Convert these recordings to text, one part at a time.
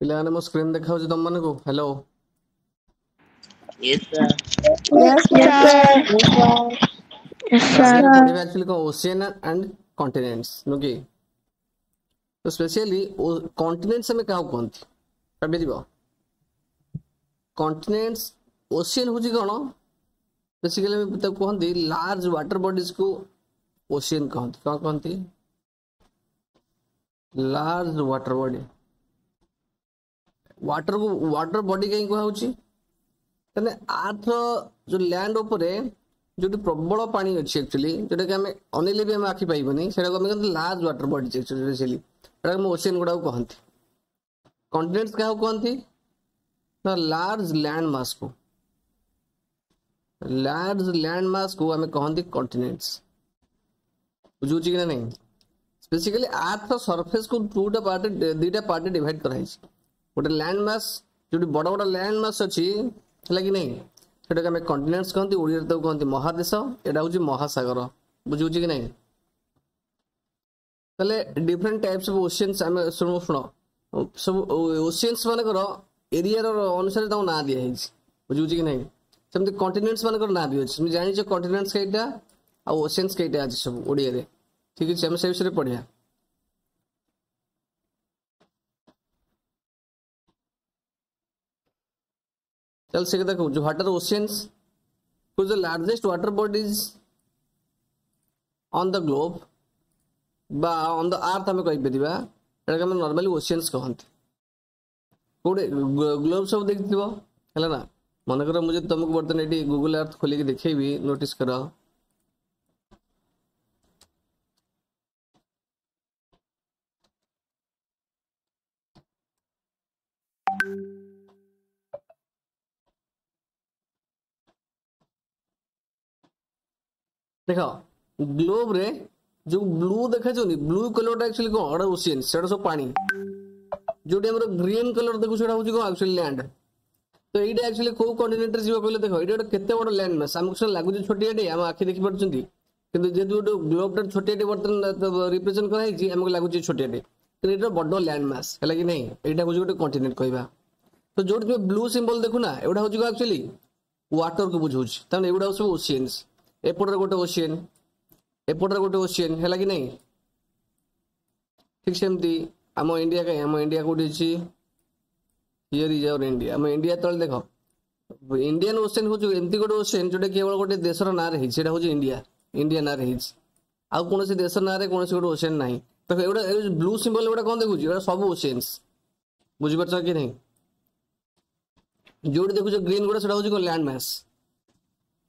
ପିଲାମାନେ ମୋ ସ୍କ୍ରିନ୍ ଦେଖାଉଛି ତମମାନଙ୍କୁ? Hello. Yes, sir. Yes, sir. Yes, ଆଜି ଆମେ sir. ପଢିବା actually କଣ ଓସିଆନ ଆଣ୍ଡ କଣ୍ଟିନେଣ୍ଟସ୍ ନୁହେଁ କି? ତ ସ୍ପେସିଆଲି କଣ୍ଟିନେଣ୍ଟସ୍ ଆମେ କାହାକୁ କୁହନ୍ତି ଭାବିଯିବ? କଣ୍ଟିନେଣ୍ଟସ୍ ଓସିଆନ ହଉଛି କଣ? ବେସିକାଲି ଆମେ ତାକୁ କୁହନ୍ତି ଲାର୍ଜ ୱାଟର ବଡିଜ କୁ ଓସିଆନ କହନ୍ତି। କଣ କହନ୍ତି? Large water body. Water body କାହିଁ କୁହାହଉଛି? ତାହେଲେ ଆର୍ଥର ଯୋଉ ଲ୍ୟାଣ୍ଡ ଉପରେ ଯୋଉଠି ପ୍ରବଳ ପାଣି ଅଛି ଆକ୍ଚୁଆଲି, ଯୋଉଟା କି ଆମେ ଅନେଇଲେ ବି ଆମେ ଆଖି ପାଇବନି, ସେଟାକୁ ଆମେ କହନ୍ତି large water bodies actually basically. ସେଟାକୁ ଆମେ ଓସିଆନ ଗୁଡାକୁ କହନ୍ତି। କଣ୍ଟିନେଣ୍ଟସ୍ କାହାକୁ କୁହନ୍ତି? ନା ଲାର୍ଜ ଲ୍ୟାଣ୍ଡ ମାସ୍ କୁ। ଲାର୍ଜ ଲ୍ୟାଣ୍ଡ ମାସ୍ କୁ ଆମେ କହନ୍ତି କଣ୍ଟିନେଣ୍ଟସ୍। ବୁଝୁଛି କି ନା ନାହିଁ? ସ୍ପେସିକାଲି ଆର୍ଥର ସରଫେସ୍ କୁ ଦିଟା ପାର୍ଟ ଡିଭାଇଡ କରାଯାଇଛି। ଗୋଟେ ଲ୍ୟାଣ୍ଡ ମାସ୍, ଯୋଉଠି ବଡ ବଡ ଲ୍ୟାଣ୍ଡ ମାସ୍ ଅଛି, ହେଲା କି ନାହିଁ, ସେଟାକୁ ଆମେ କଣ୍ଟିନେଣ୍ଟସ୍ କହନ୍ତି। ଓଡ଼ିଆରେ ତାକୁ କହନ୍ତି ମହାଦେଶ। ଏଟା ହଉଛି ମହାସାଗର। ବୁଝୁଛି କି ନାହିଁ? ତାହେଲେ ଡିଫରେଣ୍ଟ ଟାଇପ୍ସ ଅଫ ଓସିଆନ୍ସ ଆମେ ଶୁଣ ସବୁ ଓସିଆନ୍ସ ମାନଙ୍କର ଏରିଆର ଅନୁସାରେ ତାଙ୍କୁ ନାଁ ଦିଆଯାଇଛି। ବୁଝୁଛି କି ନାହିଁ? ସେମିତି କଣ୍ଟିନେଣ୍ଟସ୍ ମାନଙ୍କର ନାଁ ବି ଅଛି। তুমি ଜାଣିଛ କଣ୍ଟିନେଣ୍ଟସ୍ କେଇଟା ଆଉ ଓସିଆନ୍ସ କେଇଟା ଅଛି ସବୁ ଓଡ଼ିଆରେ? ଠିକ ଅଛି, ଆମେ ସେ ବିଷୟରେ ପଢିବା। चल से देखो जो what are oceans, who is the largest water bodies on the globe बा on the earth हमें कहि परिबा, एटा हम नॉर्मली ओशियंस कहंती। कोडे ग्लोब सब देखिथिबो हैला ना। मन कर मुझे तुमको बर्तन एटी गूगल अर्थ खोली के देखेबी, नोटिस करो। देखो ग्लोब रे जो ब्लू देखा जोनी, ब्लू कलर एक्चुअली कोन ओडा ओशियन, सेडा सब पानी। जोडी हमर ग्रीन कलर देखु सेडा होची कोन एक्चुअली लैंड। तो एटा एक्चुअली को कॉन्टिनेंट रे जीवा कहले देखो एटा केते बड़ लैंड मास हमको से लागु जे छोटियाटे हम आखि देखि परछंती, किंतु जे जो ग्लोब टा छोटियाटे बर्तन रिप्रेजेंट करा हिची हमको लागु जे छोटियाटे, किंतु एटा बड़ लैंड मास हैला कि नहीं। एटा होची गोटे कॉन्टिनेंट कहबा। तो जोडी तुम ब्लू सिंबल देखु ना, एटा होची को एक्चुअली वाटर को बुझौची। तने एटा सब ओशियंस। एपटर गोटे ओशियन, एपटर गोटे ओशियन हैला कि नहीं। ठीक सेमती आम इंडिया का, आम इंडिया कोठी अछि, हियर इज आवर इंडिया। आम इंडिया तले देखो इंडियन ओशियन हो एमती गोटे ओशियन जोटा केवल गोटे देशर ना रही, सेटा हो इंडिया। इंडिया ना रही आउ कौन सी देश ना रे कौन सी गोटे ओशियन नहीं। तो एटा ब्लू सिंबल एटा कोन देखुची, एटा सब ओशियंस। बुझि परछ कि नहीं? जोडी देखु ग्रीन गोटे सेटा हो लैंड मास।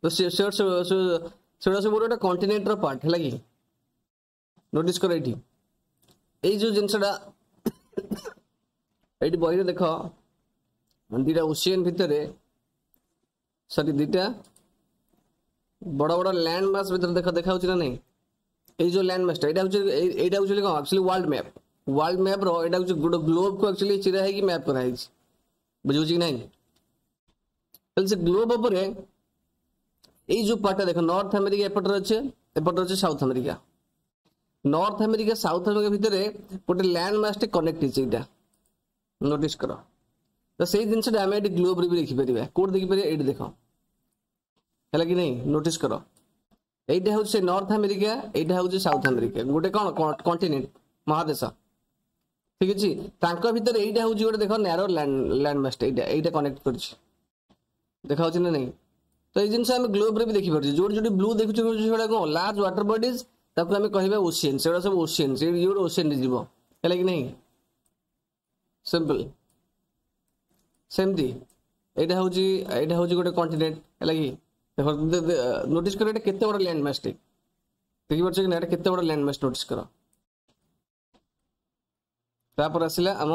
तो सेटा सब गोटे कॉन्टिनेंट रो पार्ट हैला कि। नोटिस कर एठी एई जो जिंसडा एठी बहिरे देखो दीटा ओशियन भितरे, सॉरी दीटा बड़ बड़ लैंड मास भितर देखो देखा ना नहीं। ये जो लैंड मास एटा एक्चुअली कौन actually world map. World map रो एटा गोटे ग्लोब को एक्चुअली चिरा है कि मैप करा है। बुझुची कि नहीं? तल से ग्लोब ऊपर ये जो पार्ट देखो नॉर्थ अमेरिका एपटर अच्छे, एपटर अच्छे south America. North America South America भितर गोटे लैंड मास टे कनेक्ट है। नोटिस करो तो सही जिनसा आम ये ग्लोब रे भी देखिपर कौट देखिपर ये देखो है कि नहीं। नोटिस करो यहीटा हूँ नॉर्थ अमेरिका, यहाँ हूँ साउथ अमेरिका, गोटे कौन कॉन्टिनेंट महादेश। ठीक अच्छे तांका भितर यहाँ हूँ गोटे देख नैरो लैंड मास यहाँ कनेक्ट कर देखा ना नहीं। तो ये जिन आम ग्लोब रे भी देखिपारे जो जो ब्लू देखुचे कौन लार्ज वाटर बॉडीज ताको आम कह ओशियन, से सब ओशियन, ये गोटे ओशियन जीव है कि नहीं। सिंपल सेमती यहाँ हूँ गोटे कॉन्टिनेंट है कि देखो नोटिस कर केते बड़ लैंड मास टे देखि परछ कि ना केते बड़ लैंड मास। नोटिस करो तापर आसिला आम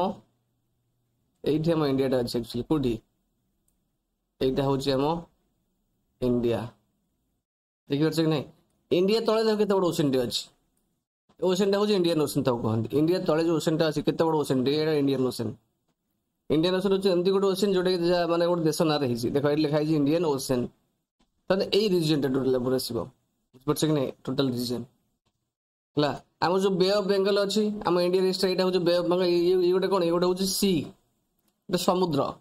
एठी आम इंडिया टा अछि एक्चुअली कोठी एटा हूँ आम इंडिया। देखि परछ कि नहीं इंडिया तळे देखो केते बड़ ओशन टे अछि। ओशन टा हूँ इंडियन ओशन ताको कहंती। इंडिया तळे जो ओशन टा अछि केते बड़ ओशन टे, एटा इंडियन ओशन। इंडियन ओशन होछि एमती गोटे ओशन जोटे माने गोटे देश ना रही। देखो एठी लिखा है इंडियन ओशन। तने ए रीजन टा टोटल पूरा आसीबो। बुझ कि नहीं टोटल रीजन हला। आम जो बे ऑफ बेंगल अच्छी आम इंडिया एटा हूँ बे ऑफ बेंगल, ये गोटे कौन ये गोटे हूँ सी, समुद्र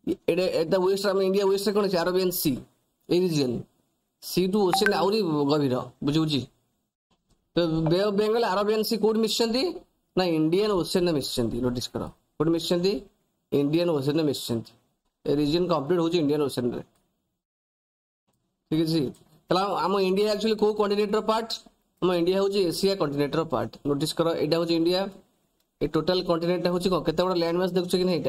एटा वेस्ट आम इंडिया वेस्ट कौन अच्छे अरेबियन सी ए रीजन सी टू ओशियन आहरी गभीर बुझी तो bay of Bengal Arabian sea कौट मिशन ना इंडियन ओशियन मिशन नोटिस कर कौट मिशन इंडियन ओशियन मिशन रीजन कंप्लीट हो इंडियन ओशियन रे ठीक है आम इंडिया एक्चुअली को कॉन्टिनेंटर पार्ट आम इंडिया हूँ एशिया कॉन्टिनेंटर पार्ट नोटिस कर यहाँ हूँ इंडिया ये टोटल कॉन्टिनेंट हूँ केते बड़ा लैंड मास देखुछ कि नहीं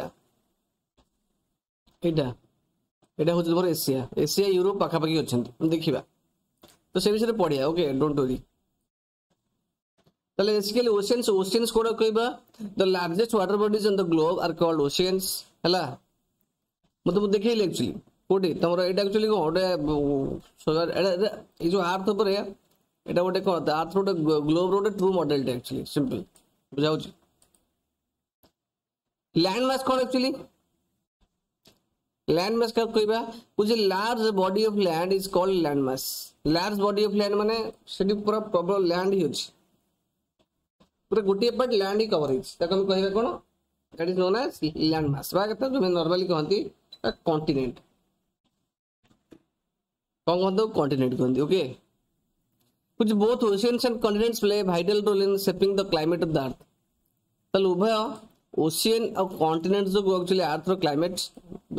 यहाँ हूँ तुम एशिया एशिया यूरोप पाखापाखि अच्छा देखा तो से विषय पढ़िया ओके डोंट वरी ताले बेसिकली ओशियंस ओशियंस कोड कहबा the largest water bodies in the globe are called oceans हला मतलब देखैले एक्चुअली कोडी तमरो एटा एक्चुअली गोटे सोलर ए जो अर्थ ऊपर एटा गोटे कोन अर्थ गोटे ग्लोब गोटे ट्रू मॉडल एक्चुअली सिंपल बुझाउ लैंड मास कोन एक्चुअली लैंड मास का कहबा कुछ large body of land is called land mass large body of land माने सेठी पूरा प्रबल लैंड ही अछि पूरा गोटे पार्ट लैंड ही कवरेज ताको हम कहबे कोन that is known as land mass बा कथा जो नॉर्मली कहंती कॉन्टिनेंट कौन कहते कॉन्टिनेंट कहते ओके कुछ both oceans and continents play vital role in shaping the climate of the earth ताले उभय ओशियन और कॉन्टिनेंट्स जो एक्चुअली अर्थ रो क्लाइमेट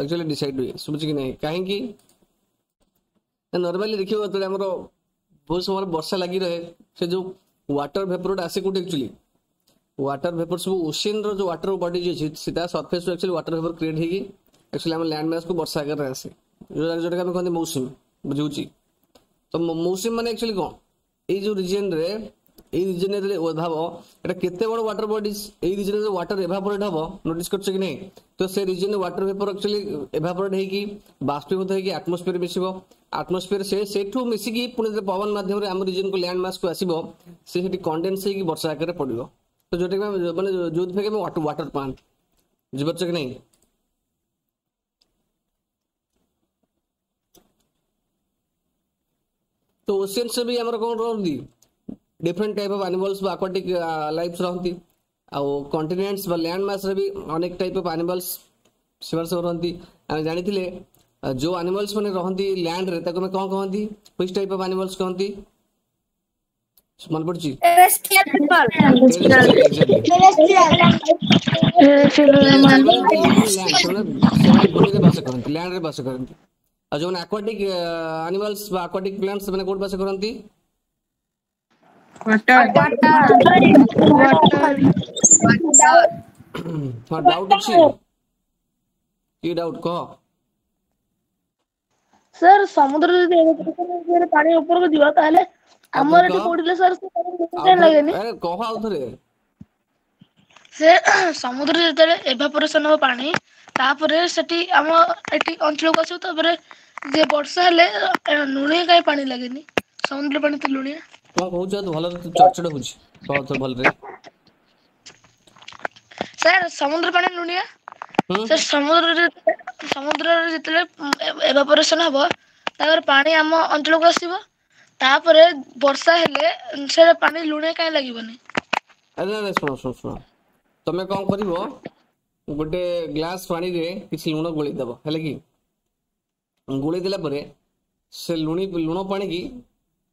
एक्चुअली डिसाइड हुए समझ कि नहीं कहीं नॉर्मली देखियो तो हमर बहुत समय वर्षा लगी रहे से जो वाटर वेपर आसे कोट एक्चुअली वाटर वेपर सब ओशियन रो जो वाटर बॉडी जो सीधा surface actually water vapour create होगी एक्चुअली हम लैंड मास को वर्षा आकर आसे जोटा हम कहते मौसम बुझी तो मौसम माने एक्चुअली कौन ये जो रीजन रे এই রিজনের অভাব এটা কেতে বড় ওয়াটার বডিজ এই রিজনের ওয়াটার এভাপোরেট হবো নোটিস করছো কি নাই তো সেই রিজনের ওয়াটার ভেপর एक्चुअली এভাপোরেট ହେଇକି বাষ্পীভূত ହେଇକି আটমোস্ফিয়ার মিশিবো আটমোস্ফিয়ার সেଠୁ ମିଶିକି ପୁଣି ପବନ ମାଧ୍ୟମରେ ଆମ ରିଜନକୁ ଲ୍ୟାଣ୍ଡ ମାସକୁ ଆସିବ ସେ ସେଠି କଣ୍ଡେନ୍ସ ହେଇକି ବର୍ଷା ଆକାରରେ ପଡ଼ିବ ତ ଯୋଉଟା ମାନେ ଯୋଉଥିପାଇଁ ଆମେ ୱାଟର ପ୍ଲାଣ୍ଟ ବୁଝିପାରୁଛ କି ନାହିଁ तो ओशियंस भी आमर कौन रही different type of animals aquatic life रहती आउ कॉन्टिनेंट्स लैंड मास भी अनेक टाइप ऑफ एनिमल्स से सब रहती आम जानी जो एनिमल्स मैंने रहती लैंड रे ताको कौन कहती व्हिच टाइप ऑफ एनिमल्स कहती मन पड़ची लैंड रे बास करती और जो aquatic एनिमल्स aquatic प्लांट्स मैंने कोड बास करती वाटर हाँ डाउट अच्छी की डाउट कह सर समुद्र जब पानी ऊपर को दिवा ताले हमर एटी पडिले सर से लागेनी अरे कह आउथरे से समुद्र जेतले एवापोरेशन हो पानी तापरे सेठी हम एटी अंचल को आसो तापरे जे वर्षा हेले लुणी काई पानी लागेनी समुद्र पानी तो लुणिया कौन कहू तो भल चर्चड़ हो तो भल रे सर समुद्र पानी लुणिया सर समुद्र जेतले एवापोरेशन हबो तापर पानी हम अंचल को आसीबो तापरे वर्षा हेले से पानी लुणे काई लागिबोनी अरे अरे सुनो तमे कौन करिवो गोटे ग्लास पानी रे किसी लुण गोली दबो हेले कि गोली देला परे से लुण पानी की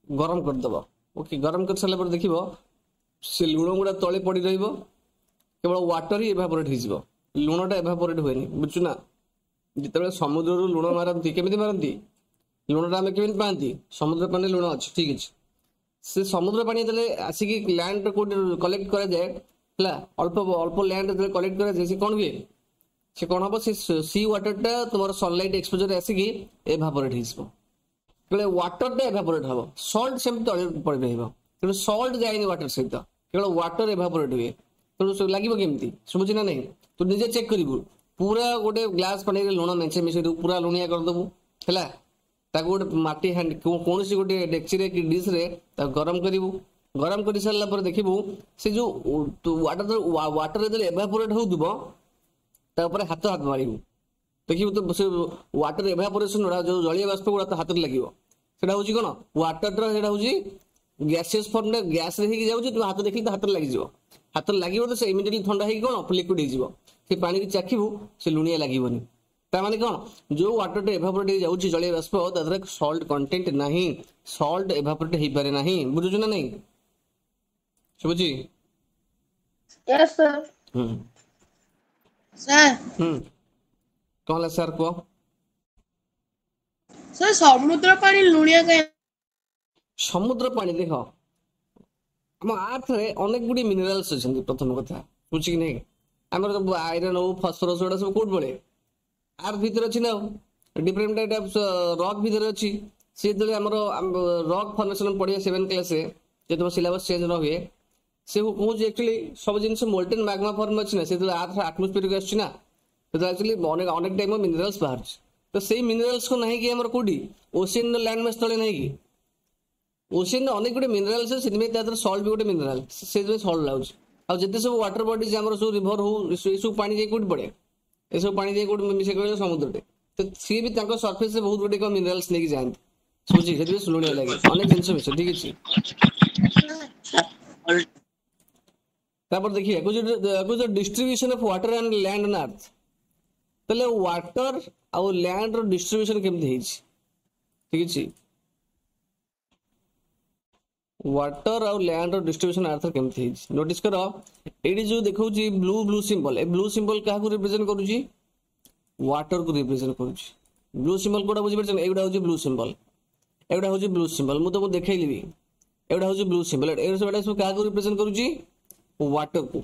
गरम कर दबो ओके गरम कर सारा पर देखिबो से लुण गुड़ा तले पड़ी रहिबो केवल वाटर ही एवापोरेट हो जिवो लुणटा एवापोरेट होएनी बुझु ना जितबे समुद्र रु लुण मारंती केमिति मारंती लुणटा हम केमिति पांती समुद्र पानी लुण अछि ठीक अछि से समुद्र पानी देले आसिकी लैंड को कलेक्ट करा जाए हला अल्प अल्प लैंड देले कलेक्ट करा जाए से कोन हुए से कोन हबो से सी वाटरटा तुमर सनलाइट एक्सपोजर आसिकी एवापोरेट हिसबो केवल वाटरटा एवापोरेट हबो सॉल्ट सेम तळे पड़ी रहइबो केवल सॉल्ट जायनी वाटर सहित केवल वाटर एवापोरेट हुए तो लागिबो केमिति समझि ना नहीं तू निजे चेक करिबो पूरा गोटे ग्लास पानी रे लुण मेंचे मिसै दउ पूरा लुणिया कर दबु हला ताको गोटे माटी हैंड कोनसी गोटे डेक्ची रे कि डिश रे ता गरम करिबु गरम कर सारा पर देखिबु से जो वाटर रे देले एवापोरेट होउदबो ता ऊपर हाथ मारिबु देखिबु तो से वाटर एवापोरेशन जो जलीय बाष्प गुड़ा तो हाथ रे लागिबो सेटा होची कोन वाटर रे सेटा होची गैसियस फॉर्म गैस रे ही जाउची तो हाथ देखि तो हाथ रे लागि जिवो हाथ रे लागिबो तो से इमीडिएटली ठंडा हेकी कोन लिक्विड हे जिवो से पानी की चाखिबु से लुणिया लागिबनी ता माने कोन जो वाटर टे एवापोरेट हे जाउची जलीय बाष्प तादरे सॉल्ट कंटेंट नाही सॉल्ट एवापोरेट हे पारे नाही बुझु ना नहीं सुबुची यस सर सर कौन ला सर को सर समुद्र पानी लुणिया के समुद्र पानी देखो हम अर्थ रे अनेक गुडी मिनरल्स अछन प्रथम कथा बुझी कि नहीं हमर तो आयरन हो फास्फोरस ओडा सब कोड बोले अर्थ भीतर अछि ना डिफरेंट टाइप ऑफ रॉक भीतर अछि से दले हमर रॉक फॉर्मेशन पढ़िया 7 क्लास रे जे तुम सिलेबस चेंज न हुए से को कहूँ एक्चुअली सब जिन मोल्टेन मैग्मा फॉर्म अच्छी ना से अर्थ एटमॉस्फेयर को आछी ना तो एक्चुअली अनेक अनेक टाइप मिनरल्स बाहर तो से मिनरल्स को नहीं कि हमर कोडी ओशियन लैंड मास तले नहीं कि ओशियन अनेक गुटे मिनरल्स है सिनमे तादर सॉल्ट भी गुटे मिनरल से जो सॉल्ट लाउच आ जते सब वाटर बॉडीज हमर सब रिवर हो ए सब पानी जे कोड पड़े ए सब पानी जे कोड मिसे कहले समुद्र टे तो सी भी ताको सरफेस से बहुत गुटे को मिनरल्स लेके जान सोची से सुलुणे लागे अनेक जिंस मिसे ठीक अछि तापर देखिए कुछ distribution of water and land on earth तले वाटर और लैंड रो डिस्ट्रीब्यूशन केमति हेछि ठीक अछि वाटर और लैंड रो डिस्ट्रीब्यूशन अर्थ केमति हेछि नोटिस करो एडी जो देखौ छी ब्लू ब्लू सिंबल ए ब्लू सिंबल काहा को रिप्रेजेंट करू छी वाटर को रिप्रेजेंट करू छी ब्लू सिंबल कोडा बुझि परछन एगुडा होछि ब्लू सिंबल एगुडा होछि ब्लू सिंबल मु तो देखैलिबी एगुडा होछि ब्लू सिंबल ए सब काहा को रिप्रेजेंट करू छी वाटर को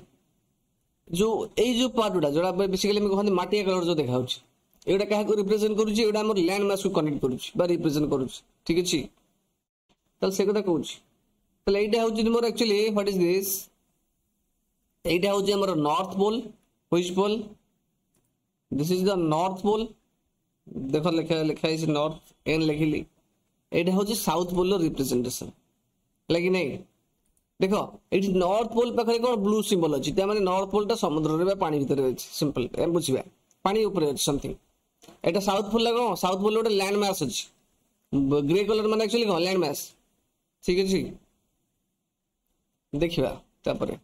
जो ए जो पार्ट उडा जोड़ा बेसिकली हम कहते माटिया कलर जो देखा होछि एटा काहा को रिप्रेजेंट करू छी एटा हमर लैंड मास को कनेक्ट करू छी बा रिप्रेजेंट करू छी ठीक अछि तल से कथा कहू छी तल एटा होछि मोर एक्चुअली व्हाट इज दिस एटा होछि हमर north pole which pole this is the north pole देखो लिखा है नॉर्थ एन लिखिली एटा होछि साउथ पोल रो रिप्रेजेंटेशन लगी नहीं देखो एटी नॉर्थ पोल पाखरे कोन ब्लू सिंबल अछि त माने नॉर्थ पोल ता समुद्र रे पानी भीतर अछि सिंपल एम बुझिबा पानी ऊपर अछि समथिंग एटा साउथ पोल लागो साउथ पोल ओटे लैंड मास अछि ग्रे कलर माने एक्चुअली कोन लैंड मास ठीक अछि देखिबा तापरे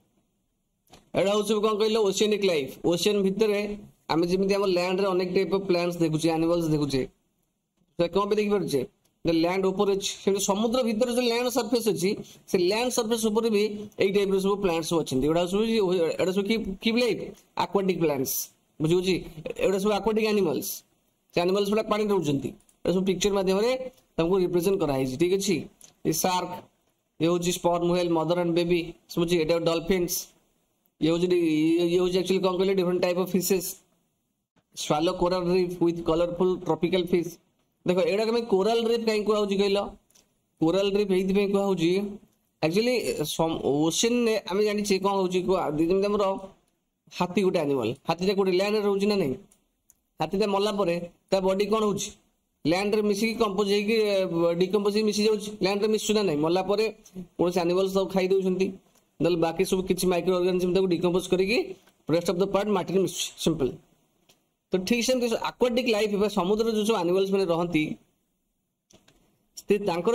एडा होछि कोन कहलो ओशियनिक लाइफ ओशियन भीतर आमे जेमिति हम लैंड रे अनेक टाइप ऑफ प्लांट्स देखुची एनिमल्स देखुची से कोन पे देखि परछे लैंड ऊपर अच्छी समुद्र भीतर जो लैंड सरफेस अच्छी से लैंड सरफेस ऊपर भी एई टाइप रो सब प्लांट्स अच्छी एडा सब की लाइफ एक्वाटिक प्लांट्स बुझु छी एडा सब एक्वाटिक एनिमल्स से एनिमल्स बड़ा पानी रहउचंती ए सब पिक्चर माध्यम रे तुमको रिप्रेजेंट करा है ठीक अछि ये शार्क ये होची sperm whale mother and baby समझी एटा डॉल्फिन्स ये होची एक्चुअली कोन कहले different type of fishes swallow coral reef with colorful tropical fish देखो एडा के कोरल रीफ कहीं को आउजी कहलो कोरल रीफ हेति पे को आउजी एक्चुअली ओशन ने हम जानि छी कोन होउची को जेम हमरो हाथी गुटे एनिमल हाथी रे कोटे लैंड रे रहउची ना नहीं हाथी ते मल्ला परे ता बॉडी कोन होउची लैंड रे मिसी कंपोज हे कि डिकंपोज मिसी जाउची लैंड रे मिसु ना नहीं मल्ला परे कोन से एनिमल सब खाई दउछंती दल बाकी सब किछि माइक्रो ऑर्गेनिज्म ताको डिकंपोज करिकि रेस्ट ऑफ द पार्ट माटी रे मिस सिंपल तो ठीक से एक्वाटिक लाइफ समुद्र जो एनिमल्स मैंने रहती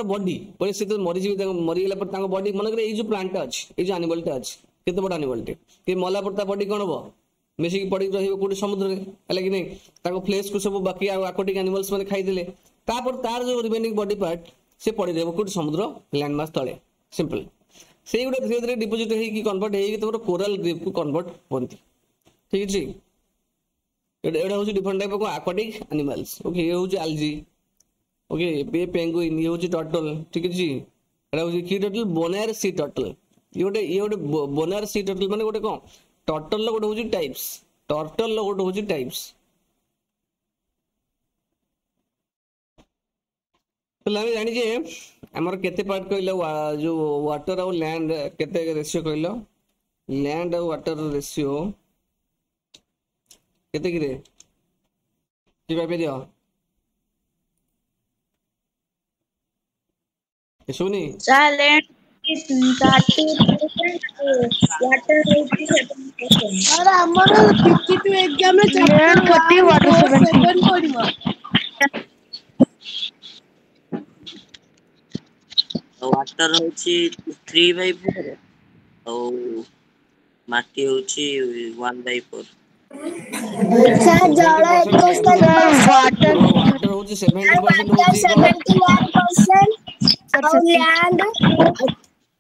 बॉडी पड़े से तो मरीजी मरीगला पर तांको बॉडी मन करे जो प्लांट अछि ए जो एनिमल टा अछि केते बड़ एनिमल टे के मला पर ता बॉडी कोन हो मिसी पड़ी रहिबो कोडी समुद्र रे हला कि नहीं तांको फ्लेश को सब बाकी एक्वाटिक एनिमल्स माने खाई देले तापर तार जो रिमेनिंग बॉडी पार्ट से पड़ी रहबो कोडी समुद्र लैंड मास तळे सिंपल से गुडा धीरे धीरे डिपोजिट हे कि कन्वर्ट हे कि तमरो कोरल रीफ को कन्वर्ट होंती ठीक अछि एडा होची different type of aquatic animals okay ये होची एल्गी ओके ये पेंगुइन ये होची टर्टल ठीक अछि एडा होची की टर्टल बोनार सी टर्टल ये गोटे बोनार सी टर्टल माने गोटे कोन टर्टल गोटे होची टाइप्स टर्टल गोटे होची टाइप्स तो हम जानि जे हमर केते पार्ट कहलो जो वाटर और लैंड केते रेशियो कहलो लैंड और वाटर रेशियो केते किरे की भाई दियो सुनी लैंड 30% वाटर 70% और हमर 52 एग्जाम रे चैप्टर 40 वाटर 7 पढिबो वाटर होची 3/4 और माटी होची 1/4 सर जल 21% वाटर होची 70% होची 71% और land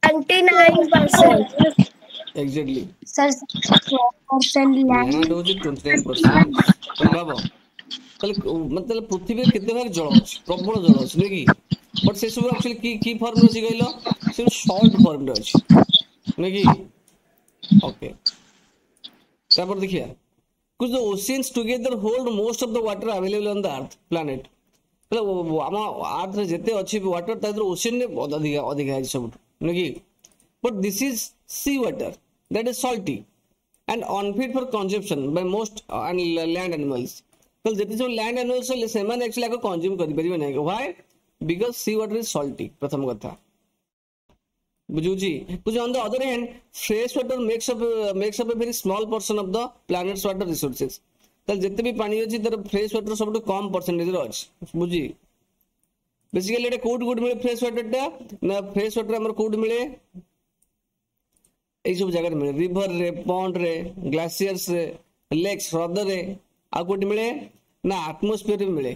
29%. Exactly sir 4% land land. होची 29%. तले बाबा तले मतलब पृथ्वी केते भाग जल अछि प्रबल जल अछि नै कि बट से सब एक्चुअली की फॉर्म रे अछि कहलो से सॉल्ट फॉर्म रे अछि नै कि ओके तापर देखिया कुछ the oceans together hold most of the water available on the earth planet मतलब आम अर्थ रे जेते अछि वाटर तादर ओशियन ने अधिक अधिक है सब नै कि but this is sea water that is salty and unfit for consumption by most land animals तो जेते सब लैंड एनिमल्स से माने एक्चुअली को कंज्यूम करि परिबे नै why because C water is salty प्रथम कथा बुझुची कुछ on the other hand fresh water makes up a very small portion of the planet's water resources तल जेते भी पानी अछि तर फ्रेश वाटर सबटु कम परसेंटेज रो अछि बुझी बेसिकली एटा कोड कोड मिले फ्रेश वाटर टा ना फ्रेश वाटर हमर कोड मिले एई सब जगह मिले रिवर रे पॉन्ड रे ग्लेशियर्स रे लेक्स ह्रद रे आ कोड मिले ना एटमॉस्फेयर रे मिले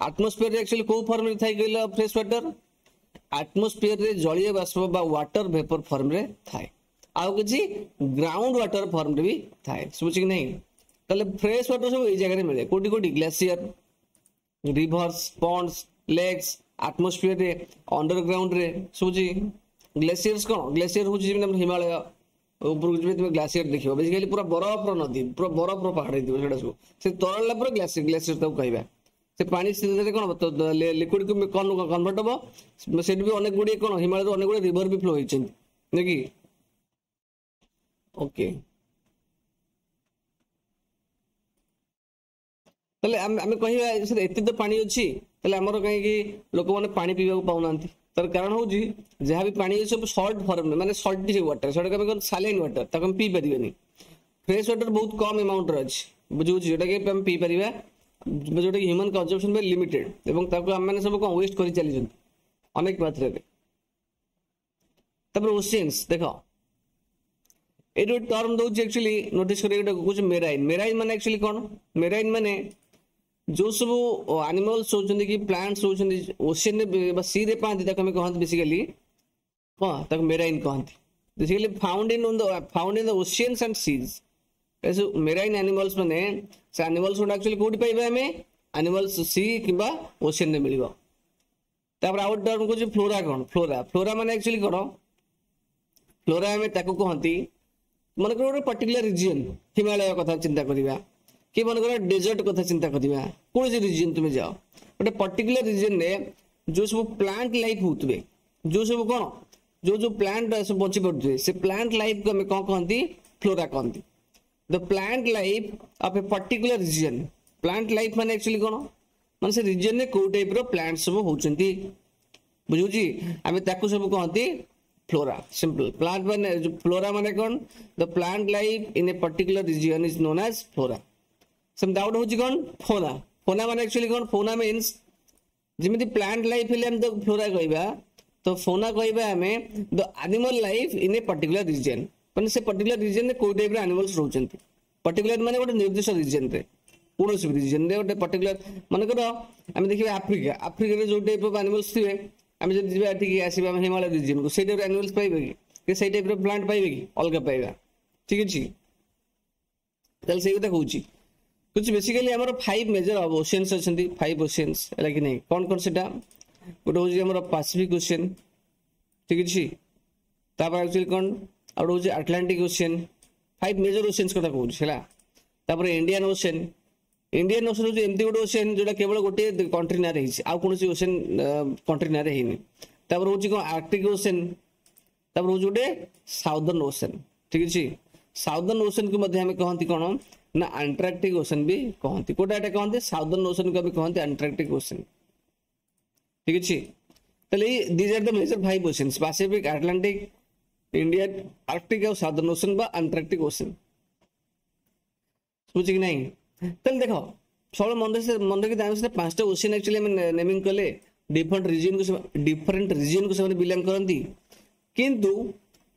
एटमॉस्फेयर रे एक्चुअली को फॉर्म रे थाई गइला फ्रेश वाटर एटमॉस्फेयर रे जलीय बाष्प बा वाटर वेपर फॉर्म रे थाए आउ किछि ग्राउंड वाटर फॉर्म रे भी थाए समझ कि नहीं तले फ्रेश वाटर सब ए जगह रे मिले कोटी कोटी glacier rivers ponds lakes atmosphere रे अंडरग्राउंड रे समझी ग्लेशियर्स कोन ग्लेशियर होछि जेमे हिमालय ऊपर जे तुम ग्लेशियर देखियो बेसिकली पूरा बरफ रो नदी पूरा बरफ रो पहाड़ दियो सेटा सब से तरल पर ग्लेशियर ग्लेशियर तब कहबा से पानी सीधे कोन तो लिक्विड को कन्वर्ट हो सेट भी अनेक गुडी कोन हिमालय अनेक गुडी रिवर भी फ्लो होइछन नेकी ओके तले हम कहिबा से एते तो पानी अछि तले हमर कहि कि लोक माने पानी पीबा को पाउनांती तर कारण होजी जहां भी पानी है सब सॉल्ट फॉर्म माने सॉल्टी वाटर सेटा कम सालाइन वाटर तक हम पी परिबनी फ्रेश वाटर बहुत कम अमाउंट रे अछि बुझु जेटा के हम पी परिबा जोटा कि ह्यूमन कंजम्पशन में लिमिटेड एवं ताको हम माने सब को वेस्ट करि चली जंती अनेक मात्रा रे तब ओशियंस देखो एडो टर्म दउ एक्चुअली नोटिस करिए एटा कुछ मेराइन मेराइन माने एक्चुअली कोन मेराइन माने जो सब एनिमल्स होचंदी कि प्लांट्स होचंदी ओशियन रे सी रे पांती ताको हम कहंत बेसिकली हां ताको मेराइन कहंती basically found in the oceans and seas ऐसे मेराइन एनिमल्स माने से एनिमल्स एक्चुअली कोड पाइबा हमें एनिमल्स सी किबा ओशियन ने मिलिबो तापर आउट टर्म को फ्लोरा कोन फ्लोरा फ्लोरा माने एक्चुअली कोन फ्लोरा हमें ताको कहंती मन को पर्टिकुलर रीजन हिमालय कथा चिंता करिबा कि मन को डेजर्ट कथा चिंता करिबा कोन से रीजन तुम जाओ गोटे पर्टिकुलर रीजन रे जो सब प्लांट लाइफ होतबे जो सब कोन जो प्लांट सब बंची पड़थि से प्लांट लाइफ को हमें कोन कहंती flora कहंती the plant life of a particular region plant life माने एक्चुअली कोन माने से रीजन ने को टाइप रो प्लांट सब होचंती बुझुची हमें ताकू सब कहंती फ्लोरा सिंपल प्लांट माने जो फ्लोरा माने कोन the plant life in a particular region is known as flora some doubt होची कोन फौना फौना माने एक्चुअली कोन फौना मींस जेमिति प्लांट लाइफ हेले हम तो फ्लोरा कहबा तो फौना कहबा हमें the animal life in a particular region माने से पर्टिकुलर रीजन रे को टाइप रे एनिमल्स रहउचंती पर्टिकुलर माने गोटे निर्दिष्ट रीजन रे कोन से रीजन रे गोटे पर्टिकुलर माने करो हम देखिबा अफ्रीका अफ्रीका रे जो टाइप ऑफ एनिमल्स थिबे हम जब जिबा ठीक आसीबा हिमालय रीजन को से टाइप रे एनिमल्स पाइबे कि से टाइप रे प्लांट पाइबे कि अलग पाइबा ठीक अछि तल से कथा कहूची कुछ बेसिकली हमर 5 मेजर ओशियंस अछंती 5 ओशियंस हला कि नै कोन सेटा गोटे होची हमर पैसिफिक ओशियन ठीक अछि तापर एक्चुअली कोन और होची अटलांटिक ओशियन 5 मेजर ओशियंस कथा कहूची हला तापर इंडियन ओशियन होची एमती गोटे ओशियन जोटा केवल गोटे कंट्री ना रही आ कोनसी ओशियन कंट्री ना रहीनी तापर होची को आर्कटिक ओशियन तापर होची गोटे साउदर्न ओशियन ठीक अछि साउदर्न ओशियन को मध्ये हमें कहंती कोन ना अंटार्कटिक ओशियन भी कहंती कोटा एटा कहंती साउदर्न ओशियन को भी कहंती अंटार्कटिक ओशियन ठीक अछि तले these are the major 5 oceans Pacific Atlantic Indian Arctic और साउदर्न ओशन बा अंटार्कटिक ओशन समझ कि नहीं तल देखो सब मन के दाम से पांचटा ओशन एक्चुअली हम नेमिंग कले डिफरेंट रीजन को सब बिलोंग करंती किंतु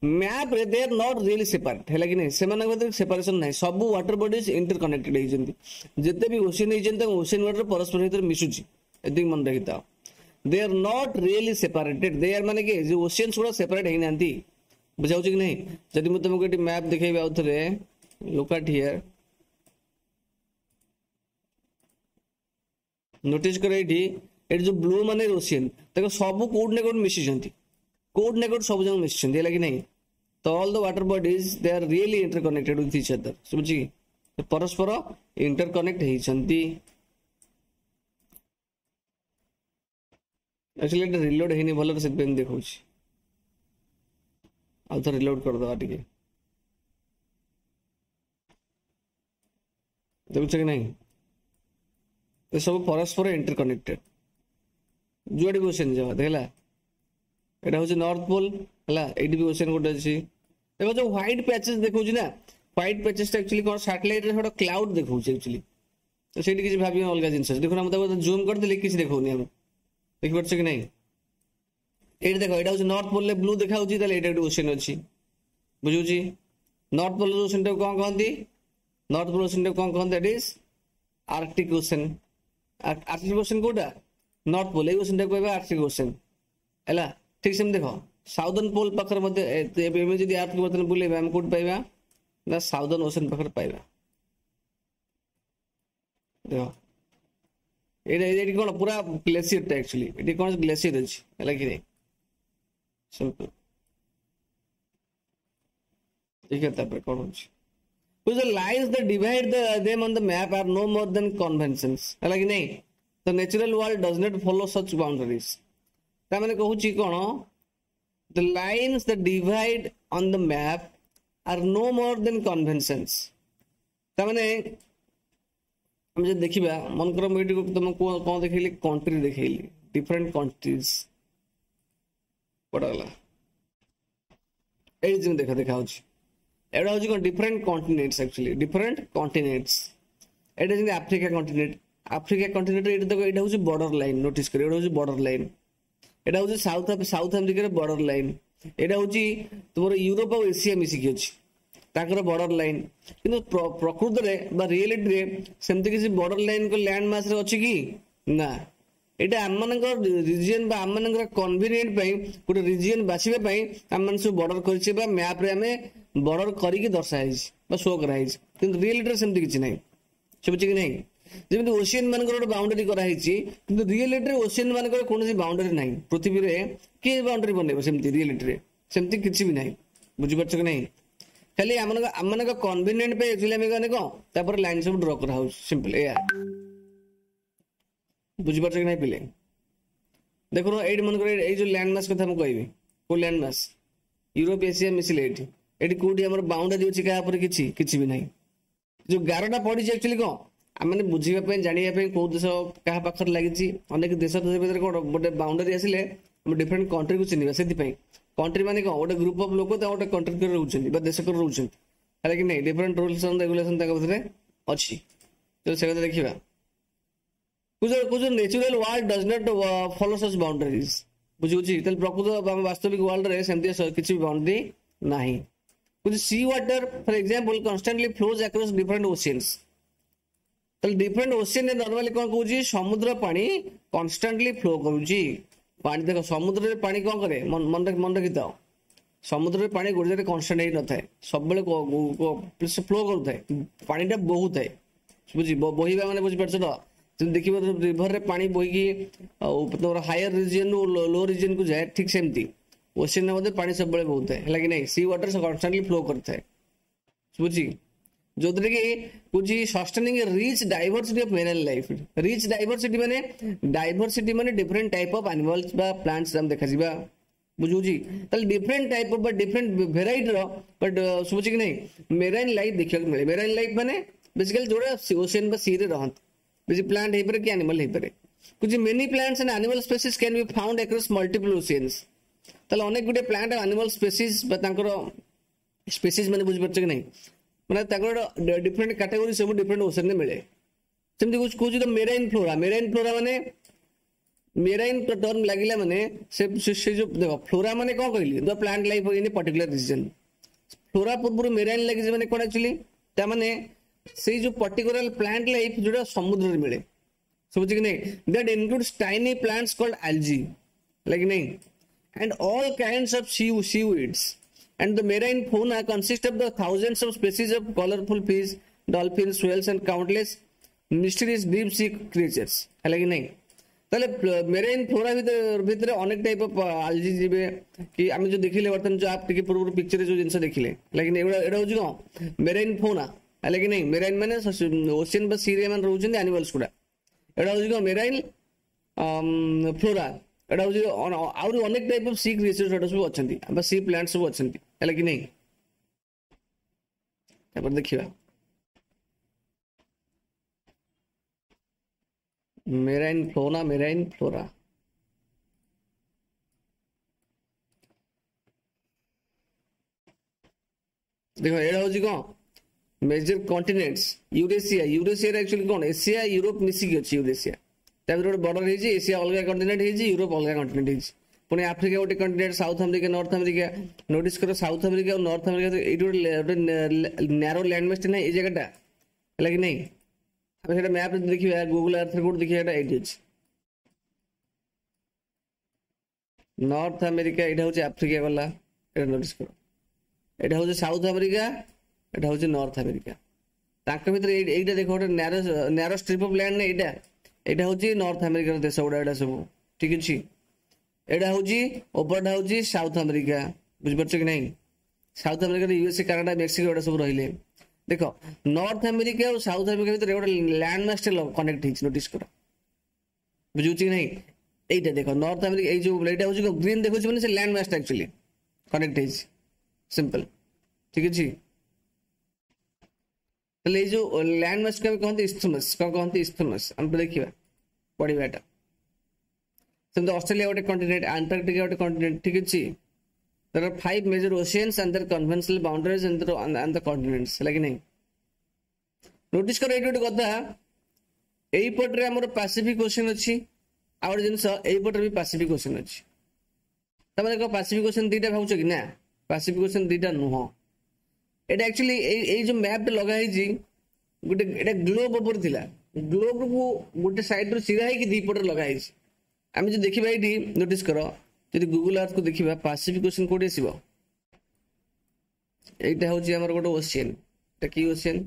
मैप रे they are not really separate है कि नहीं सेमान भीतर सेपरेशन नहीं सब वाटर बॉडीज इंटरकनेक्टेड होइजंती जते भी ओशन होइजंती ओशन वाटर परस्पर भीतर मिसुची एति मन रखिता they are not really separated they are माने के जो ओशियंस गुडा सेपरेट हेइ नांती बुझाउ कि नहीं जदि म तुमको एटी मैप देखेबे आउथरे लुक एट हियर नोटिस करे एटी जो ब्लू माने ओशियन तको सब कोड ने कोड मिसिजंती कोड ने कोड सब जंग मिसिजंती है कि नहीं तो all the water bodies they are really interconnected with each other समझी परस्पर इंटरकनेक्ट हेइछंती एक्चुअली एटा रिलोड हेनी भलो से पेन देखौछि आ तो रिलोड कर दवा टिके देखुछ कि नहीं ये सब परस्पर इंटरकनेक्टेड जुआडी ओशन जा देखला एटा होछि नॉर्थ पोल हला एडी भी ओशन गोटे अछि देखो जो व्हाइट पैचेस देखौछि ना व्हाइट पैचेस एक्चुअली कोन सैटेलाइट रे थोड़ा क्लाउड देखौछि एक्चुअली तो सेठी किछि भाबी अलगा जिंस देखो ना मतलब जूम कर देले किछि देखौनी हम देख परछ कि नहीं एडी देखो एटा होछि नॉर्थ पोल ले ब्लू देखाउछि तले एटा ओशन अछि बुझुछि नॉर्थ पोल ओशन तो कोन कहंती नॉर्थ पोल ओशन तो कोन कहंती that is Arctic ocean Arctic ocean कोटा नॉर्थ पोल ओशन तो कहबा आर्कटिक ओशन हला ठीक से देखो साउदर्न पोल पाखर मध्य एमे जदी अर्थ को बतन बुले हम कोड पाइबा ना साउदर्न ओशन पाखर पाइबा देखो एडी कोन पूरा ग्लेशियर टा एक्चुअली एडी कोन ग्लेशियर अछि हला कि नहीं सिंपल ठीक है तब कोन अछि because the lines that divide them on the map are no more than conventions हला कि नहीं the natural world does not follow such boundaries ता माने कहूची कोन the lines that divide on the map are no more than conventions ता माने हम जे देखिबा मन कर मेडी को तुम कोन देखैली कंट्री देखैली डिफरेंट कंट्रीज पड़ला एज दिन देखा होची एडा होची कोन different continents actually different continents एडा जे अफ्रीका कॉन्टिनेंट एडा देखो एडा होची बॉर्डर लाइन नोटिस करियो एडा होची बॉर्डर लाइन एडा होची साउथ अमेरिका रे बॉर्डर लाइन एडा होची तुमर यूरोप और एशिया मिसी की अछि ताकर बॉर्डर लाइन किंतु प्रकृति रे बा रियलिटी रे सेमति किसी बॉर्डर लाइन को लैंड मास रे अछि की ना एटा हमनकर रीजन बा हमनकर कन्वीनियंट पई गोटे रीजन बाछिबे पई हमन सब बॉर्डर करछि बा मैप रे हमें बॉर्डर करी की दर्शाइछि बा शो कराइछि किंतु रियलिटी रे सेमति किछि नै सब कि नहीं जेमति ओशियन मानकर गोटे बाउंड्री करा हिची किंतु रियलिटी रे ओशियन मानकर कोनोसी बाउंड्री नाही पृथ्वी रे के बाउंड्री बनेबो सेमति रियलिटी रे सेमति किछि भी नाही बुझि परछ कि नहीं खाली हमनका कन्वीनियंट पे एक्चुअली हमें गने को तापर लाइन सब ड्रा करा हो सिंपल ए बुझि परछ कि नहीं पिले देखो नो एड मन करे ए जो लैंड मास कथा हम कहबी को लैंड मास यूरोप एशिया मिसिले एडी कोडी हमर बाउंड्री अछि का पर किछि भी नाही जो 11टा पड़ी एक्चुअली को आमने बुझिबा पे जानिया पे को देश कहा पाखर लागि अनेक देश भीतर गोटे बाउंड्री आसिले हम डिफरेंट कंट्री को चिनिबा सेति पे कंट्री माने को गोटे ग्रुप ऑफ लोक गोटे कंट्री कर रहउछन बा देश कर रहउछन हाले कि नहीं डिफरेंट रूल्स एंड रेगुलेशन तक भीतर अछि तो से कथा देखिबा कुछ natural world does not follow such boundaries बुझुछि तल प्रकृत वास्तविक वर्ल्ड रे सेमति किछि बाउंड्री नाही कुछ sea water for example constantly flows across different oceans तल डिफरेंट ओशियन नॉर्मली कोन कहूची समुद्र पानी कांस्टेंटली फ्लो करूची पानी देखो समुद्र रे पानी कोन करे मन रखिता समुद्र रे पानी गोटे कांस्टेंट ही न थाए सब बेले फ्लो करथाय पानीटा बहुत है बुझी बहिबा माने बुझी परछ तो तुम देखिबो रिवर रे पानी बहिकी तोर हायर रीजन लो रीजन को जाए ठीक सेमती ओशियन मध्ये पानी सब बेले बहुत है लागी नहीं सी वाटर कांस्टेंटली फ्लो करथाय बुझी जोदरे कि कुछ sustaining rich diversity of marine life rich diversity माने डिफरेंट टाइप ऑफ एनिमल्स बा प्लांट्स हम देखा जिबा बुझुजी तल डिफरेंट टाइप ऑफ बा डिफरेंट वेराइटी रो बट सोची कि नहीं मेरीन लाइफ देखियो मिले मेरीन लाइफ माने बेसिकली जोड़ा ओशियन बा सी रे रहत बेसी प्लांट हे पर कि एनिमल हे पर कुछ many plants and animal species can be found across multiple oceans तल अनेक गुटे प्लांट एंड एनिमल स्पीशीज बा तांकर स्पीशीज माने बुझ परछ कि नहीं माने ताकर डिफरेंट कैटेगरी सब डिफरेंट ओशन में मिले सेमती कुछ तो मेराइन फ्लोरा माने मेराइन टर्म लगिला माने से जो देखो फ्लोरा माने कौन कहली the plant life in particular region flora पूर्व मेराइन लगी माने कौन एक्चुअली ता माने से जो पर्टिकुलर प्लांट लाइफ जोटा समुद्र रे मिले समझ कि नहीं that includes tiny plants called algae like नहीं and all kinds of seaweeds and the marine fauna consists of the thousands of species of colorful fish dolphins whales and countless mysterious deep sea creatures है कि नहीं তাহলে marine Flora ভিতরে অনেক type of algae জিবে কি আমি যে দেখিলে বর্তমান যে আপ টিকে পূর্ব পিকচারে যে জিনিস দেখিলে লাইক এটা এটা হচ্ছে কোন মেরাইন ফৌনা है कि नहीं मेराइन माने ओशियन बा सी रे मान रहउछन एनिमल्स गुडा एटा होछि को मेराइन फ्लोरा एटा होछि आउरी अनेक टाइप ऑफ सी क्रिएचर्स एटा सब अछंती बा सी प्लांट्स सब अछंती है कि नहीं तापर देखिबा मेराइन फ्लोरा देखो एटा होछि को मेजर कॉन्टिनेंट्स यूरेशिया एक्चुअली कौन एशिया यूरोप मिसिकी अछि यूरेशिया तापर गोटे बॉर्डर हेजी एशिया अलग कॉन्टिनेंट हेजी यूरोप अलग कॉन्टिनेंट हेजी पुणी आफ्रिका गोटे continent south America north America notice करो साउथ अमेरिका और नॉर्थ अमेरिका एटी गोटे नैरो लैंडमास ना ये जगहटा है कि नहीं आम से मैप देखिए गूगल अर्थ कोड देखिए ये नॉर्थ अमेरिका यहाँ हूँ आफ्रिका गला नोटिस करो यहाँ हूँ साउथ अमेरिका এটা হচ্ছে নর্থ আমেরিকা তাଙ୍କ ভিতরে এইটা দেখো ଗୋଟେ ন্যারো স্ট্রিপ অফ ল্যান্ড না এটা হচ্ছে নর্থ আমেরিকার দেশ গুড়া এটা सब ঠিক আছে এটা হচ্ছে ওপরটা হচ্ছে সাউথ আমেরিকা বুঝিপারছ কি নাই south America USA Canada Mexico এটা सब রহিলে দেখো নর্থ আমেরিকা আর সাউথ আমেরিকা ভিতরে ଗୋଟେ ল্যান্ড মাস কনেক্ট ହେଇଛି নোটিস কর বুঝুছি কি নাই এইটা দেখো নর্থ আমেরিকা এই যে এটা হচ্ছে গ্রিন দেখুছি মানে সে ল্যান্ড মাসটা एक्चुअली কনেক্ট ହେଇଛି সিম্পল ঠিক আছে ये जो लैंड मास को कहते इस्थमस क्या कहते इस्थमस हम देखिए पढ़िबा एटा सेम ऑस्ट्रेलिया गोटे कॉन्टिनेंट अंटार्कटिका गोटे कॉन्टिनेंट ठीक अछि there are 5 major oceans and their conventional boundaries and the continents like नहीं नोटिस कर एटा कथा एई पटरे हमर पैसिफिक ओशन अछि और जिनस एई पटरे भी पैसिफिक ओशन अछि तमे देखो पैसिफिक ओशन दीटा भाउछ कि ना पैसिफिक ओशन दीटा नुह এটা एक्चुअली এই যে ম্যাপটা লগা হইছি গোটে এটা গ্লোব উপর থিলা গ্লোব কো গোটে সাইড रो सिरा है कि दी पटर লগা হইছি আমি যে দেখিবা এটি নোটিস করো যদি গুগল আর্থ को দেখিবা पैसिफिक ओशन कोडे आसीबो এইটা হচ্ছে আমার গোটে ওशियन এটা কি ওशियन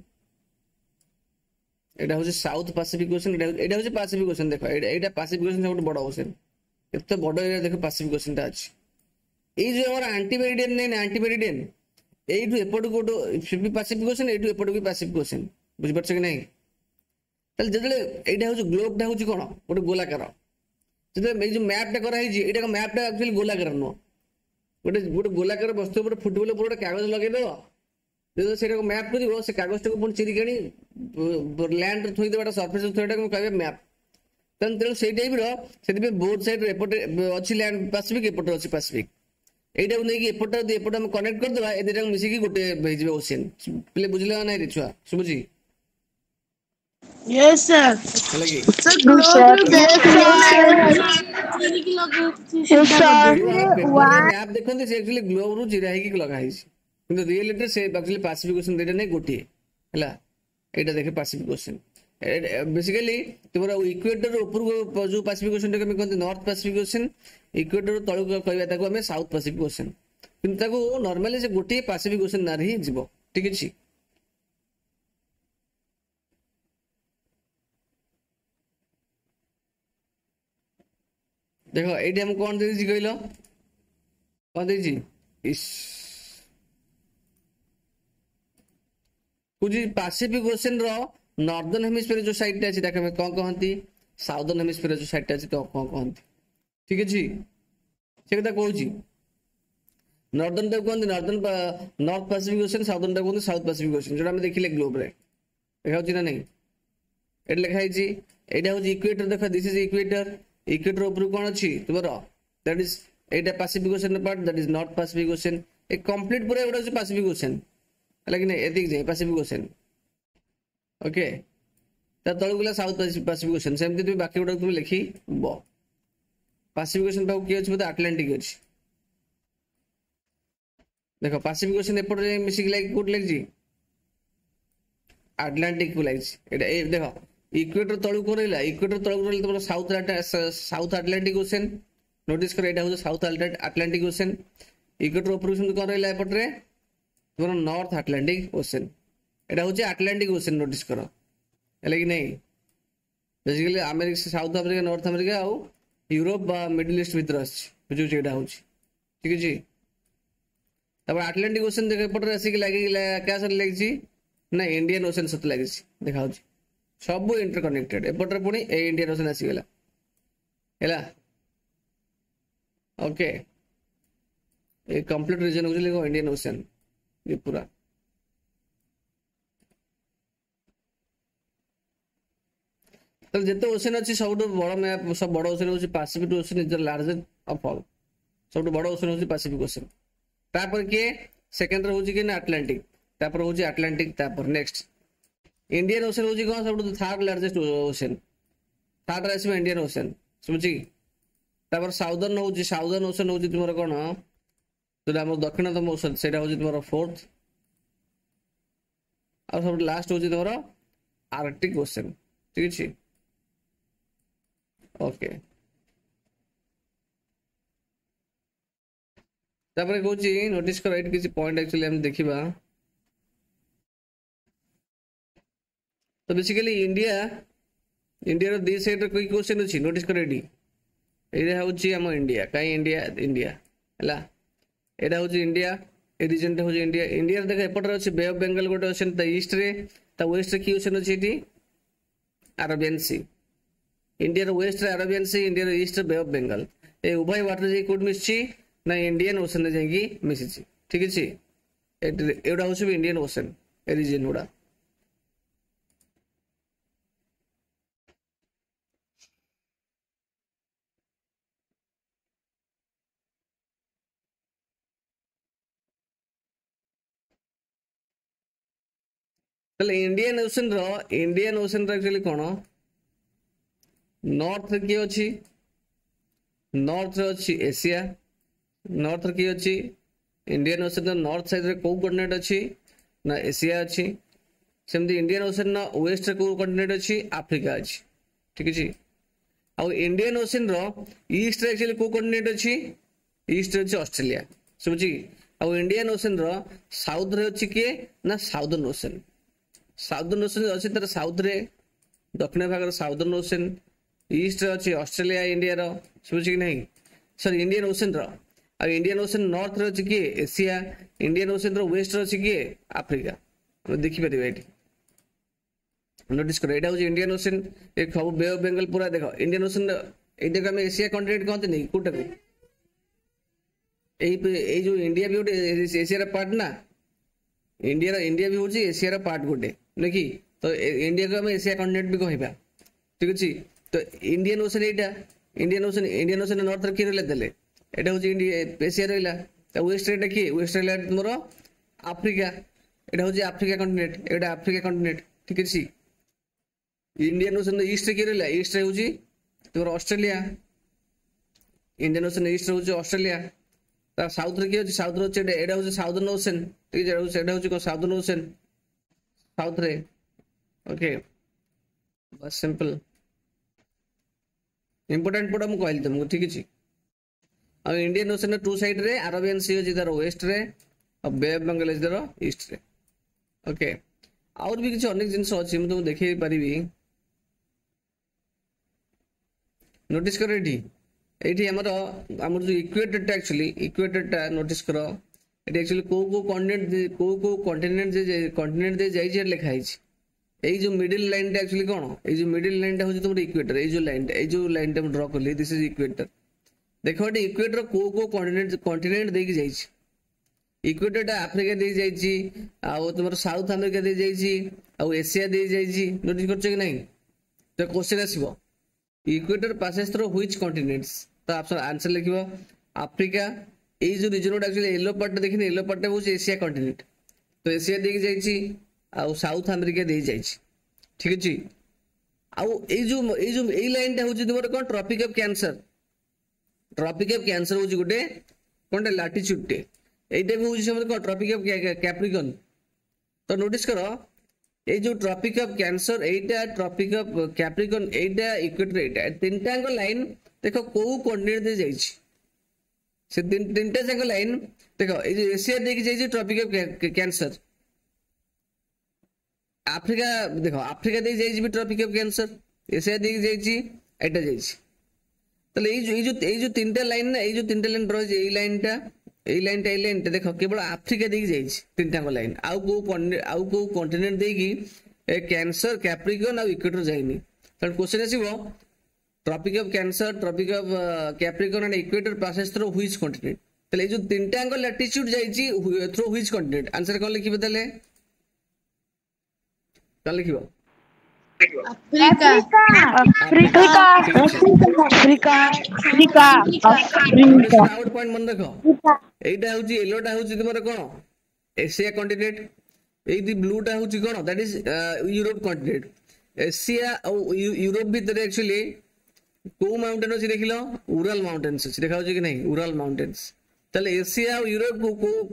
এটা হচ্ছে সাউথ पैसिफिक ओशन এটা হচ্ছে पैसिफिक ओशन দেখো এইটা पैसिफिक ओशन গোটে বড় ওशियन এত বড় এরিয়া দেখো पैसिफिक ओशन টা আছে এই যে আমার অ্যান্টিমেরিডিয়ান নেই অ্যান্টিমেরিডিয়ান এইটু এপট গোটো पैसिफिक ओशन এইটু এপট কি पैसिफिक ओशन বুঝি পারছ কি নাই তাহলে যেতলে এইটা হচ্ছে গ্লোবটা হচ্ছে কোন গোটে গোলাকার যেতলে এই যে ম্যাপটা করা হইছি এটা ম্যাপটা एक्चुअली গোলাকার ন গোটে গোটে গোলাকার বস্তু উপরে ফুটবল উপরে কাগজ লগাই দেব যদি সেটা ম্যাপ করিব সে কাগজটাকে পুଣି চিরি কানি ল্যান্ড থই দেবাটা सरफेस থইটা কম কইবে ম্যাপ তেন সেই টাইপর সেদিবে বোথ সাইড এপট ଅଛି ল্যান্ড पैसिफिक এপট ଅଛି पैसिफिक এইটা নেই কি এপট এপট আমি কানেক্ট করে দেবা এই দুটো মিশি কি গোটে হইଯିবে ওशियन প্লে বুঝলে না রে ছুয়া সুবুজি यस सर लगी सर ग्लोब मैप देखते से एक्चुअली ग्लोब रु चिरा है कि लगा है किंतु रियलिटी से एक्चुअली पैसिफिक ओशन देटा नहीं गोटी हैला एटा देखे पैसिफिक ओशन बेसिकली तुम्हारा इक्वेटर ऊपर जो पैसिफिक ओशन के कहते नॉर्थ पैसिफिक ओशन इक्वेटर तळु कहबा ताको हमें साउथ पैसिफिक ओशन किंतु ताको नॉर्मली से गोटी पैसिफिक ओशन ना रही जीवो ठीक अछि देखो एटी हम कौन देछि कहलो कौन देछि इस कुछ पैसिफिक ओशन रो नॉर्दर्न हेमिस्फीयर जो साइड अछि ताके हम कोन कहंती साउदर्न हेमिस्फीयर जो साइड अछि तो कोन कहंती ठीक अछि से कथा कहूची नॉर्दर्न टा कहंती northern north Pacific ocean southern टा कहंती साउथ पैसिफिक ओशन जोटा हम देखिले ग्लोब रे देखाउची ना नहीं एट लिखा हिची एटा होची इक्वेटर देखा दिस इज इक्वेटर इक्वेटर ऊपर कौन अच्छी तुम्हारा that is Etah Pacific ocean part that is north Pacific ocean A complete पूरा एटा होची पैसिफिक ओशन लेकिन एतिक जे पैसिफिक ओशन ओके ता तळ गुला साउथ पैसिफिक ओशन सेमति तुम बाकी गुडा तुम लिखी बो पैसिफिक ओशन पाखु किए अच्छे आटलांटिक अच्छी देख पैसिफिक ओशन एपटे मिसिक लगे कौट लगी आटलांटिक को लगी देख इक्वेटर तलू कौन रहा इक्वेटर तलू रही तुम साउथ आटलांटिक ओशन नोटिस कर यहाँ हूँ साउथ आटलांटिक ओशन इक्वेटर ऊपर कौन रहा एपटे तुम नॉर्थ आटलांटिक ओशन यहाँ हूँ आटलांटिक ओशन नोटिस कर है कि नहीं basically America South America north America आउ यूरोप बा मिडिल ईस्ट भीतर आसुच्छा हूँ ठीक है तब आटलांटिक ओशन देख एपटे आसिक लगे क्या सर लगी ना इंडियन ओशन सत लगी देखा सब इंटरकनेक्टेड एपटे पुणी इंडियन ओशन आसीगला है ओके ये कंप्लीट रीजन हो इंडियन ओशन ये पूरा तो जिते ओशन अच्छी सब बड़ मैप सब बड़ ओशन हूँ Pacific ocean is the largest of all सब बड़ ओशन हूँ पैसिफिक ओशन तापर किए सेकेंड हूँ कि आटलांटिक तापर हूँ आटलांटिक तापर नेक्स्ट इंडियन ओशन हूँ कौन सब थर्ड लार्जेस्ट ओशन थर्ड आसो इंडियन ओशन समझी तापर साउदर्न ओशन हूँ तुम कौन जो आम दक्षिणतम ओशन से हूँ तुम फोर्थ आ सब लास्ट हूँ तुम आर्कटिक ओशन ठीक है ओके तापर कहूँ नोटिस कर ये किसी पॉइंट एक्चुअली हम देखा तो बेसिकली इंडिया दी साइड कोई क्वेश्चन अच्छी नोटिस कर ये हूँ आम इंडिया कहीं इंडिया इंडिया है यहाँ हूँ इंडिया ए रिजन हूँ इंडिया इंडिया देख एपटे अच्छे बे ऑफ बेंगल गोटे ओशन ईस्ट रे वेस्ट की ओशन अच्छी Arabian sea India west Arabian sea India east bay of Bengal ये उभय वाटर जाए कौट मिसी ना इंडियन ओशन में जाकि मिसी ठीक है एटा हूँ भी इंडियन ओशन ए रिजन गुड़ा इंडियन ओशन एक्चुअली कौन नॉर्थ किए अच्छी नॉर्थ अच्छी एशिया नॉर्थ किए अच्छी इंडियन ओशन नॉर्थ साइड रे कौ कॉन्टिनेंट अच्छी ना एशिया अच्छी सेमती इंडियन ओशन ना वेस्ट कौ कॉन्टिनेंट अच्छी आफ्रिका अच्छी ठीक है आउ इंडियन ओशन रो ईस्ट एक्चुअली कौ कॉन्टिनेंट अच्छी ईस्ट अच्छी ऑस्ट्रेलिया समझी आउ इंडियन ओशन रो साउथ रे अच्छी किए ना साउदर्न ओशन अच्छी तार साउथ रे दक्षिण भाग साउदर्न ओशन ईस्ट अच्छी ऑस्ट्रेलिया इंडिया रो समझ कि नहीं सॉरी इंडियन ओशन रो आ इंडियन ओशन नॉर्थ रे अच्छी किए एशिया इंडियन ओशन रो वेस्ट रे अच्छी किए आफ्रिका हम देखि परिबा एटी नोटिस करो एटा हो इंडियन ओशन एक सब बे ऑफ बेंगल पूरा देखो इंडियन ओशन एटा हम एशिया कॉन्टिनेंट कहते नहीं कोटा को ए जो इंडिया भी गोटे एशिया पार्ट ना इंडिया भी हूँ एशिया पार्ट गोटे न कि तो इंडिया को हम एशिया कॉन्टिनेंट भी कहवा ठीक अच्छे तो इंडियन ओशन यहाँ इंडियन ओशन नॉर्थ किए रहा यहाँ हूँ एशिया रहा वेस्ट एटा किए वेस्ट रहा तुम आफ्रिका यहाँ हूँ आफ्रिका कॉन्टिनेंट एटा आफ्रिका कॉन्टिनेंट ठीक अच्छे इंडियन ओशन ईस्ट किए रहा ईस्ट हूँ तुम ऑस्ट्रेलिया इंडियन ओशन ईस्ट हूँ ऑस्ट्रेलिया साउथ रे किए साउथ रे एटा हूँ साउदर्न ओशन ठीक है एटा हूँ साउदर्न ओशन साउथ रे ओके बस सिंपल इंपोर्टेंट पड़ा मुझे कहली तुमको ठीक है और इंडियन ओशन टू साइड रे अरेबियन सी अच्छी तार वेस्ट रे और बे ऑफ बेंगल अच्छी तार ईस्ट रे ओके और भी किसी अनेक जिन अच्छी मुझे तुमको देखी पारि नोटिस कर ये आमर जो इक्वेटर एक्चुअली इक्वेटर नोटिस कर ये एक्चुअली कौ कॉन्टिनेंट दे जाइए लिखाई ये जो मिडिल लाइन एक्चुअली कौन ये जो मिडिल लाइन हूँ तुम इक्वेटर ये जो लाइन ड्र कली दिस इज इक्वेटर देख ये इक्वेटर कौ कॉन्टिनेंट देकी जाइए इक्वेटर आफ्रिका दे जाइए तुम साउथ अमेरिका दे जाइए एशिया दे जाइए नोटिस कर कि तो क्वेश्चन आसो equator passes through which continents तो आप आंसर लिख आफ्रिका ये जो रिजन गुड़ा एक्चुअली येलो पार्ट देखिए येलो पार्ट हूँ एशिया कॉन्टिनेंट तो एशिया देकी जाइए साउथ अमेरिका दे जाइए ठीक अच्छे आउ लाइन टा हूँ तुम कौन tropic of cancer tropic of cancer हूँ गोटे कौन लाटिट्यूड टे এইটা भी हूँ ट्रॉपिक ऑफ कैप्रिकॉन तो नोटिस करो ये जो ट्रॉपिक ऑफ कैंसर एटा ट्रॉपिक ऑफ कैप्रिकॉन एटा इक्वेटर एटा तीनटा लाइन देखो को कोऑर्डिनेट दे जाई से तीनटा जाक लाइन देखो ये जो एशिया देखि जाई ट्रॉपिक ऑफ कैंसर आफ्रिका देखो आफ्रिका दे जाई ट्रॉपिक ऑफ कैंसर एशिया देखि जाई एटा जाई তাহলে এই যে তিনটা লাইন না এই যে তিনটা লাইন রয়েছে এই লাইনটা দেখো কেবল আফ্রিকা দিকে যাইছে তিনটাঙ্ক লাইন ଆଉ କୋଉ কন্টিনেন্ট ଦେଇକି ଏ କ୍ୟାନ୍ସର କ୍ୟାପ୍ରିକନ ଆଉ ଇକ୍ୱେଟର ଯାଇନି ତାହେଲେ କ୍ୱେଶ୍ଚନ ଆସିବ Tropic of Cancer Tropic of Capricorn and equator passes through which continent তাহলে এই যে তিনটাঙ্ক ল্যাটিটিউড যাইছি থ্রু হুইচ কন্টিনেন্ট आंसर কোন লিখিবে তাহলে কোন লিখিব Africa. আউট পয়েন্ট মনে রাখো এইটা হচ্ছে ইয়েলোটা হচ্ছে তোমার কোন এশিয়া কন্টিনেন্ট এই দি ব্লুটা হচ্ছে কোন that is Europe continent Asia আর ইউরোপ ভিতরে एक्चुअली কোন মাউন্টেন আছে দেখিলো উরাল মাউন্টেন্স আছে দেখা হচ্ছে কি নাই উরাল মাউন্টেন্স তাহলে এশিয়া আর ইউরোপ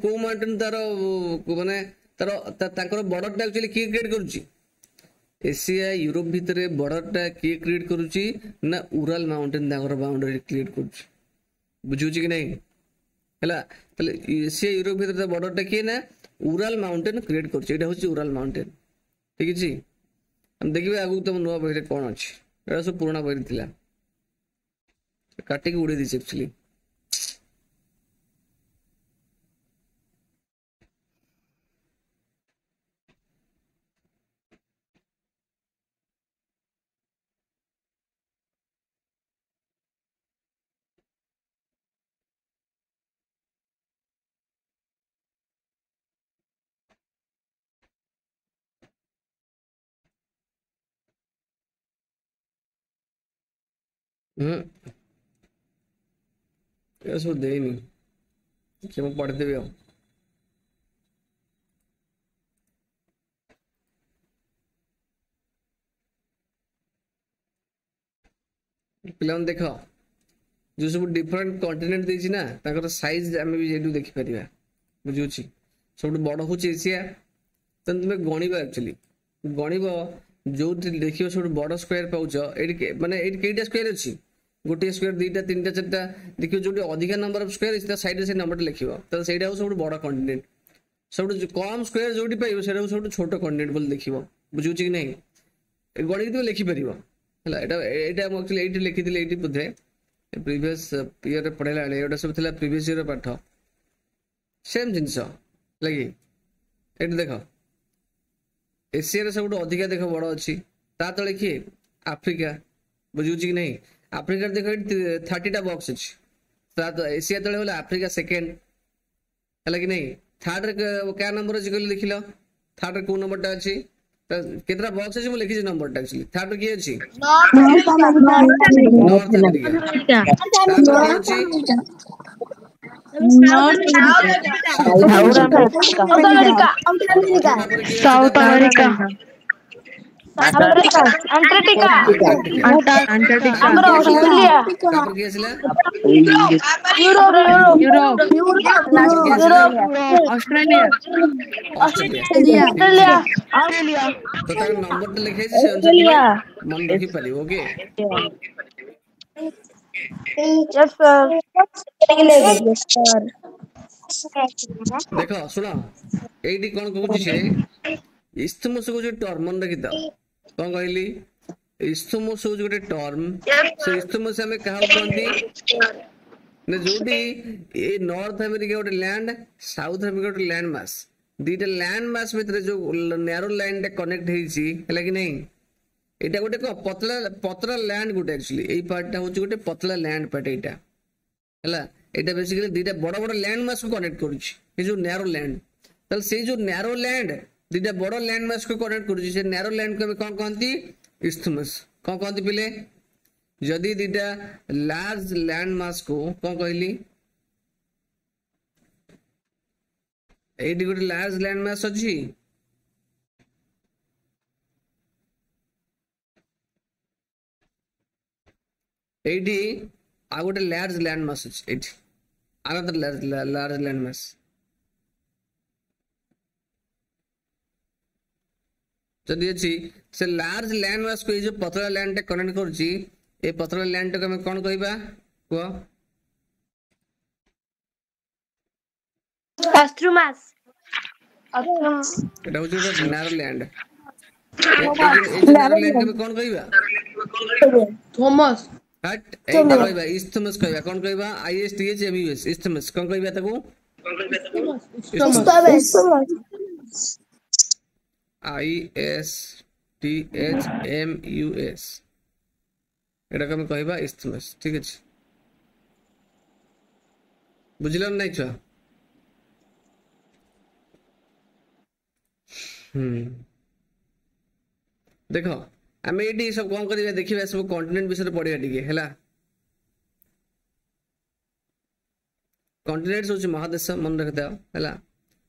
কোন মাউন্টেন তার মানে তার বর্ডরটা एक्चुअली কি ক্রিয়েট করুছি एशिया यूरोप भितर बॉर्डरटा किए क्रिएट करुची ना उराल माउंटेन ताकर बाउंड्री क्रिएट करुची बुझुची कि नहीं हला तले एशिया यूरोप भितर बॉर्डरटा किए ना उराल माउंटेन क्रिएट करुची एटा होची उराल माउंटेन ठीक अछि हम देखिबे आगु तुम नुवा बहिरे कोन अछि एटा सब पुराना बहिरे थिला काटी के उड़ी दिस एक्चुअली सब देनी कि मैं पढ़ते भी हूँ पिला देख जो सब डिफरेंट कॉन्टिनेंट देछि ना ताकर साइज आमे भी जेडू देखि परिबा बुझुछि सब बड़ होछि एशिया तन तुमे गणिबा एक्चुअली गणिबो जो देखियो सब बड़ स्क्वायर पाउछ एडी माने एडी केटा स्क्वायर अछि गोटे स्क्वायर दुईटा तीनटा चारटा देखियो जोटी अधिक नंबर ऑफ स्क्वायर इस साइड से नंबर लिखिबो त सेडा सब बड़ कॉन्टिनेंट सब कम स्क्वायर जोटी पाइबो सेडा सब छोट कॉन्टिनेंट बोल देखिबो बुझुछि कि नहीं गणित तो लिखि परिबो हला एटा एटा हम एक्चुअली एटी लिखिथिले एटी बुझे प्रीवियस ईयर रे पढेला एटा सब थिला प्रीवियस ईयर पाठ सेम जिंस लगी एटी देखो एशिया रे सब अधिक देखो बड़ अछि ता तळे कि अफ्रीका बुझुछि कि नहीं अफ्रीका देखो 30 टा बॉक्स अछि तो एशिया तळे होला अफ्रीका सेकंड हला कि नहीं थर्ड रे क्या नंबर अछि कहले लिखिलो थर्ड रे को नंबर टा अछि केतरा बॉक्स अछि मु लिखि नंबर टा एक्चुअली थर्ड रे की अछि north America South America Antarctica Australia तापर की आसिला यूरोप ऑस्ट्रेलिया तो तार नंबर टा लिखे से अनुसार मन रखि पाली ओके यस सर देखो सुनो एडी कोन कहूची छे इस्थमोस को जो टर्म मन रखि द कोन कहली इस्थमोस जो गोटे टर्म से इस्थमोस हमें कहा कहंती ने जोडी ए नॉर्थ अमेरिका गोटे लैंड साउथ अमेरिका गोटे लैंड मास दीटा लैंड मास भीतर जो नैरो लाइन टा कनेक्ट हेची हला कि नहीं एटा गोटे को पतला लैंड गोटे एक्चुअली एई पार्ट टा होची गोटे पतला लैंड पार्ट एटा हला एटा बेसिकली दीटा बड़ बड़ लैंड मास को कनेक्ट करूची ए जो नैरो लैंड तल से जो नैरो लैंड दीटा बड़ लैंड मास को कनेक्ट करूची से नैरो लैंड को कोन कहंती इस्थमस कोन कहंती पिले जदी दीटा लार्ज लैंड मास को कोन कहली एडी गोटे लार्ज लैंड मास अछि एडी आ गोटे लार्ज लैंड मास अछि एठी अनदर लार्ज लैंड मास जदि अछि से लार्ज लैंड मास को जो पतला लैंड टे कनेक्ट करछि ए पतला लैंड टे हम कोन कहबा को Astrumas. एटा होछि narrow land a narrow land के कोन कहबा थॉमस हट एटा कहबा इस्थमस कहबा कोन कहबा ISTHMUS इस्थमस कोन कहबा ताको ISTHMUS एटा हम कहबा इस्थमस ठीक अछि बुझलन नै छ देखो आम ये सब कौन करिया देखिबा सब कॉन्टिनेंट विषय पढ़िया टिके हैला कॉन्टिनेंट्स होची महादेश मन रखता हैला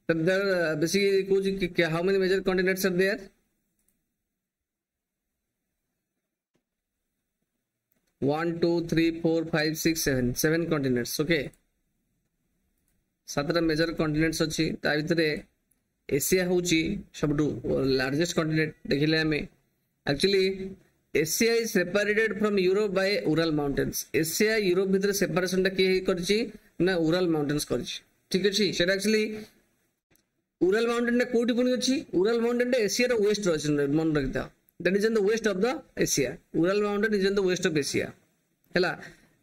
तो देयर बेसिकली कुछ कि how many major continents are there 1 2 3 4 5 6 7 7 continents okay सातटा मेजर कॉन्टिनेंट्स अछि ता भितरे एशिया होची सबडू लार्जेस्ट कॉन्टिनेंट देखिले हमें actually Asia is separated from Europe by Ural mountains Asia Europe भीतर सेपरेशन टा के करछि ना उराल माउंटेन्स करछि ठीक अछि सेटा एक्चुअली उराल माउंटेन कोठी पुनी अछि उराल माउंटेन एशिया रो वेस्ट अछि मन रखता that is in the west of the Asia Ural mountain is in the west of Asia हैला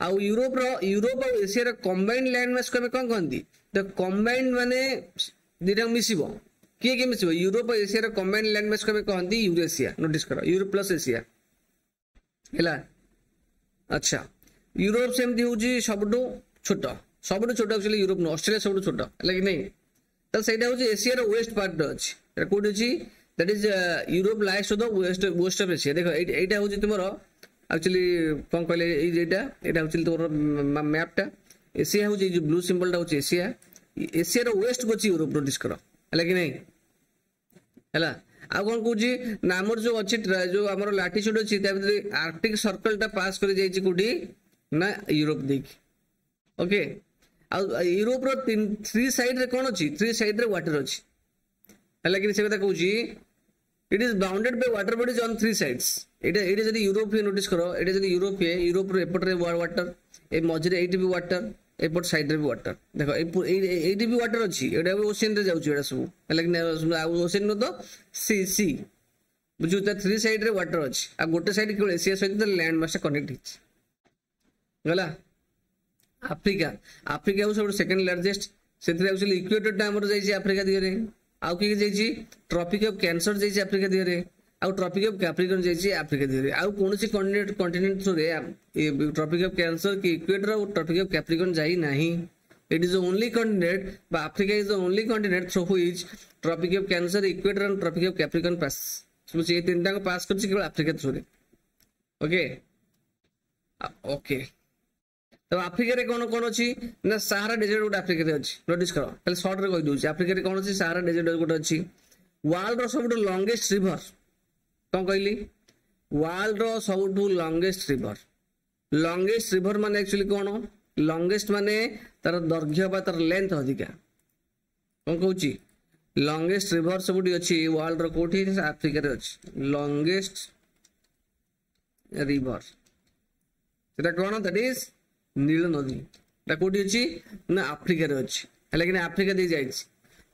आ यूरोप और एशिया रो कंबाइंड लैंड मास को कोन कहंदी द कंबाइंड माने दिरा मिसिबो किए मिसिबो यूरोप और एशिया रो कंबाइंड लैंड मास को कहंदी यूरेशिया नोटिस करो यूरोप प्लस एशिया हैला अच्छा यूरोप सेमती होजी सबटू छोट एक्चुअली यूरोप न ऑस्ट्रेलिया सबटू छोट हैला कि नहीं तो सेटा होजी एशिया रो वेस्ट पार्ट अछि एटा कोड अछि that is Europe lies to the west of Asia देखो एटा होजी तुमरो एक्चुअली कोन कहले एटा होजी तोर मैप टा एशिया होजी जो ब्लू सिंबल टा होजी एशिया रो वेस्ट गोची यूरोप नोटिस करो हैला कि नहीं हैला आ कोन कहूजी ना हमर जो अछि जो हमर लैटिट्यूड अछि ता भीतर आर्कटिक सर्कल टा पास कर जाई छि कुडी ना यूरोप देखि ओके आ यूरोप रो 3 साइड रे कोन अछि 3 साइड रे वाटर अछि हैला कि से कथा कहूजी it is bounded by water bodies on 3 sides एटा जदी यूरोप नोटिस करो एटा जदी यूरोप रो एपट रे वाटर ए मझरे एटी भी वाटर एपट साइड रे भी वाटर देखो एटी भी वाटर अछि एटा ओशियन रे जाउछि एटा सब हैला कि ओशियन न तो सी बुझु त 3 साइड रे वाटर अछि आ गोटे साइड केवल एशिया सहित लैंड मास कनेक्ट हिच गला अफ्रीका सब सेकंड लार्जेस्ट सेथरे एक्चुअली इक्वेटर टा हमर जाई छि अफ्रीका दियरे आउ कि जाई छि ट्रॉपिक ऑफ कैंसर जाई छि अफ्रीका दियरे आउ ट्रॉपिक ऑफ कैप्रिकॉर्न जाई छि अफ्रीका दियरे आउ कोनसी कॉन्टिनेंट थ्रू रे ट्रॉपिक ऑफ कैंसर की इक्वेटर और ट्रॉपिक ऑफ कैप्रिकॉर्न जाई नाही it is the only continent but Africa is the only continent through which Tropic of Cancer equator and Tropic of Capricorn pass so ये तीनटा को pass कर छि केवल अफ्रीका थ्रू रे ओके तो अफ्रीका रे कोन अछि ना सहारा डेजर्ट गोटे अफ्रीका रे अछि नोटिस करो पहले शॉर्ट रे कहि दोछि अफ्रीका रे कोन अछि सहारा डेजर्ट गोटे अछि वर्ल्ड रो सबटू लॉन्गेस्ट रिवर कोन कहली वर्ल्ड रो सबटू लॉन्गेस्ट रिवर माने एक्चुअली कोन लॉन्गेस्ट माने तार दैर्घ्य बा तार लेंथ अधिका कोन कहूछि लॉन्गेस्ट रिवर सबटू अछि वर्ल्ड रो कोठी अफ्रीका रे अछि लॉन्गेस्ट रिवर सेटा कोन दैट इज नील नदी ता कोठी अछि ना अफ्रीका रे अछि लेकिन अफ्रीका दे जाई छि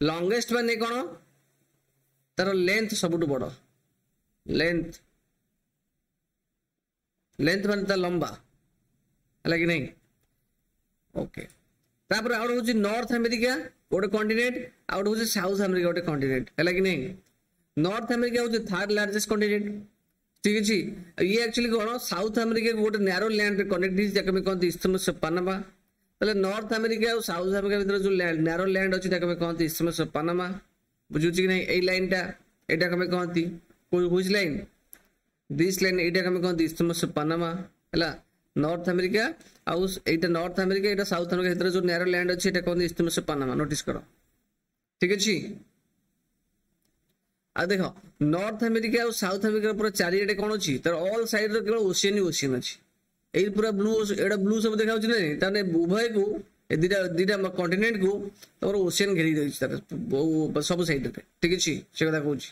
लॉन्गेस्ट माने कोन तार लेंथ सबटू बड़ लेंथ माने ता लंबा है कि नहीं ओके तापर आउट होछि नॉर्थ अमेरिका गोटे कॉन्टिनेंट आउट होछि साउथ अमेरिका गोटे कॉन्टिनेंट है कि नहीं नॉर्थ अमेरिका होछि थर्ड लार्जेस्ट कॉन्टिनेंट ठीक अछि ये एक्चुअली कोन साउथ अमेरिका गोटे नैरो लैंड रे कनेक्ट हिज जके में कोन इस्थमस ऑफ पनामा तले नॉर्थ अमेरिका और साउथ अमेरिका भीतर जो नैरो लैंड अछि तके में कोन इस्थमस ऑफ पनामा बुझु छी नहीं ए लाइन टा एटा कमे कोनती कोई हुज लाइन दिस लाइन एटा कमे कोन इस्थमस ऑफ पनामा हला नॉर्थ अमेरिका आउ एटा नॉर्थ अमेरिका एटा साउथ अमेरिका भीतर जो नैरो लैंड अछि एटा कोन इस्थमस ऑफ पनामा नोटिस करो ठीक अछि आ देखो नॉर्थ अमेरिका और साउथ अमेरिका पूरा चारिएटे कोन अछि तर ऑल साइड रे केवल ओशियन अछि एई पूरा ब्लू एडा ब्लू सब देखा होछि नै ताने उभय को ए दिटा दिटा कॉन्टिनेंट को तमरो ओशियन घेरी दै छै तार सब साइड पे ठीक अछि से कथा कहू छी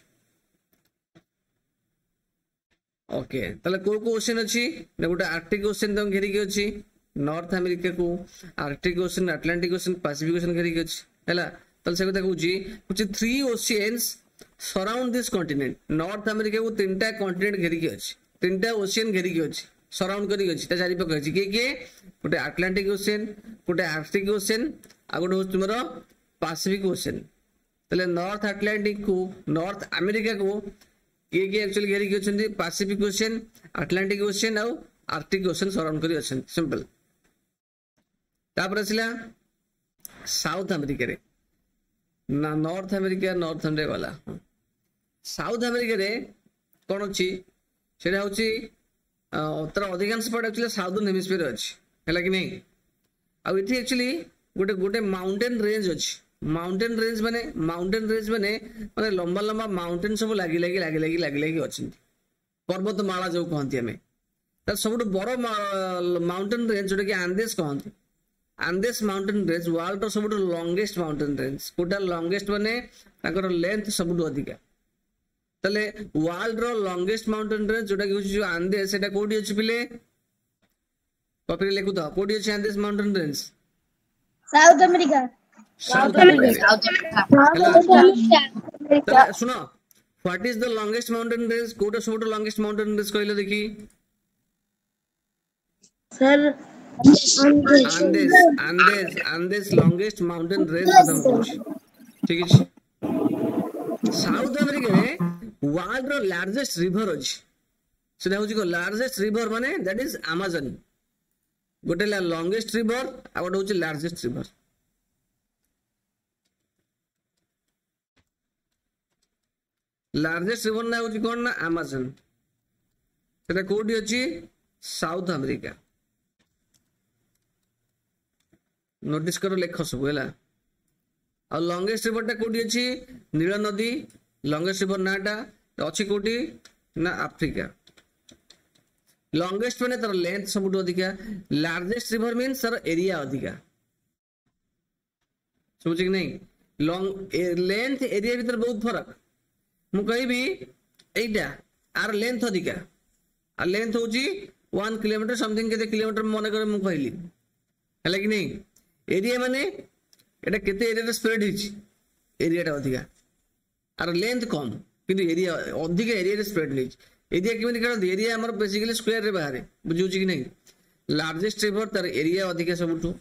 ओके ताले को ओशियन अछि ने गोटे आर्कटिक ओशियन तम घेरी के अछि नॉर्थ अमेरिका को Arctic ocean Atlantic ocean Pacific ocean घेरी के अछि हैला ताले से कथा कहू छी कुछ 3 oceans surround this continent north America को तीनटा कॉन्टिनेंट घेरी के अछि तीनटा ओशियन घेरी के अछि सराउंड करी अछि ता चारि पक अछि के गोटे अटलांटिक ओशियन गोटे आर्कटिक ओशियन आ गोटे होछ तुमरो पैसिफिक ओशियन तले नॉर्थ अटलांटिक को नॉर्थ अमेरिका को के एक्चुअली घेरी के अछि पैसिफिक ओशियन अटलांटिक ओशियन आ आर्कटिक ओशियन सराउंड करी अछि सिंपल तापर असला साउथ अमेरिका रे ना नॉर्थ अमेरिका वाला साउथ अमेरिका रे कोन अछि सेटा होछि तर अधिकांश पार्ट एक्चुअली साउदर्न हेमिस्फीयर अछि हैला कि नहीं आ इथि एक्चुअली गोटे गोटे माउंटेन रेंज अछि माउंटेन रेंज माने लंबा लंबा माउंटेन सब लागी अछि पर्वतमाला जो कहंती हमें तर सबुठ बड़ माउंटेन रेंज जोटा कि आंदेस कहंती आंदेस माउंटेन रेंज वर्ल्ड रो सबुठ लॉन्गेस्ट माउंटेन रेंज कोटा लॉन्गेस्ट माने ताकर लेंथ सबुठ अधिक तले वर्ल्ड रो लॉन्गेस्ट माउंटेन रेंज जोटा कि जो आंदेस सेटा कोडी अछि पिले कॉपी लिखु तो कोडी अछि Andes mountain range South America South America तले सुनो what is the longest mountain range कोटा सबुठ लॉन्गेस्ट माउंटेन रेंज कहले देखी sir Andes longest mountain range खत्म करूछी ठीक अछि साउथ अमेरिका रे वर्ल्ड रो लार्जेस्ट रिवर अछि सेटा होछि को लार्जेस्ट रिवर माने दैट इज अमेजन गोटे लॉन्गेस्ट रिवर आ गोटे होछि लार्जेस्ट रिवर लार्जेस्ट रिवर ना होछि कोन ना अमेजन सेटा कोडी अछि साउथ अमेरिका नोटिस करो लेख सब हैला आ लॉन्गेस्ट रिवर टा कोडी अछि नील नदी लॉन्गेस्ट रिवर नाटा अछि कोडी ना अफ्रीका लॉन्गेस्ट माने तर लेंथ सबुठ अधिका लार्जेस्ट रिवर मींस तर एरिया अधिका समझ कि नहीं लॉन्ग लेंथ एरिया भीतर बहुत फरक मु कहबी एटा आर लेंथ अधिका आ लेंथ होची 1 किलोमीटर समथिंग केते किलोमीटर मने करे मु कहली हैला कि नहीं एरिया माने एटा केते एरिया रे स्प्रेड हिची एरिया टा अधिका आर लेंथ कम किंतु एरिया अधिक एरिया रे स्प्रेड हिची एरिया केमिति करन एरिया हमर बेसिकली स्क्वायर रे बाहर बुझुची कि नहीं लार्जेस्ट रिवर तर एरिया अधिका सबुठु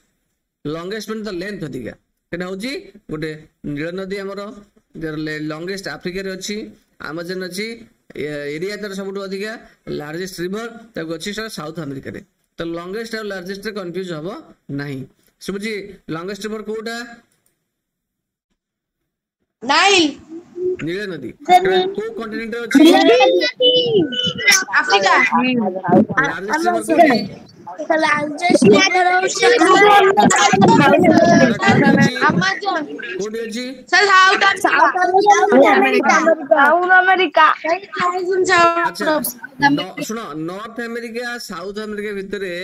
लॉन्गेस्ट माने तर लेंथ अधिका सेटा होची गोटे नील नदी हमर लॉन्गेस्ट अफ्रीका रे अछि अमेजन अछि एरिया तर सबुठु अधिका लार्जेस्ट रिवर तक अछि साउथ अमेरिका रे तो लॉन्गेस्ट और लार्जेस्ट रे कंफ्यूज हबो नहीं सुबुजी लॉन्गेस्ट रिवर कोटा नाइल नील नदी को कॉन्टिनेंट रे अछि अफ्रीका लार्जेस्ट रिवर कोठी लार्जेस्ट कोठी अछि साउथ अमेरिका अच्छा सुनो नॉर्थ अमेरिका साउथ अमेरिका भितरे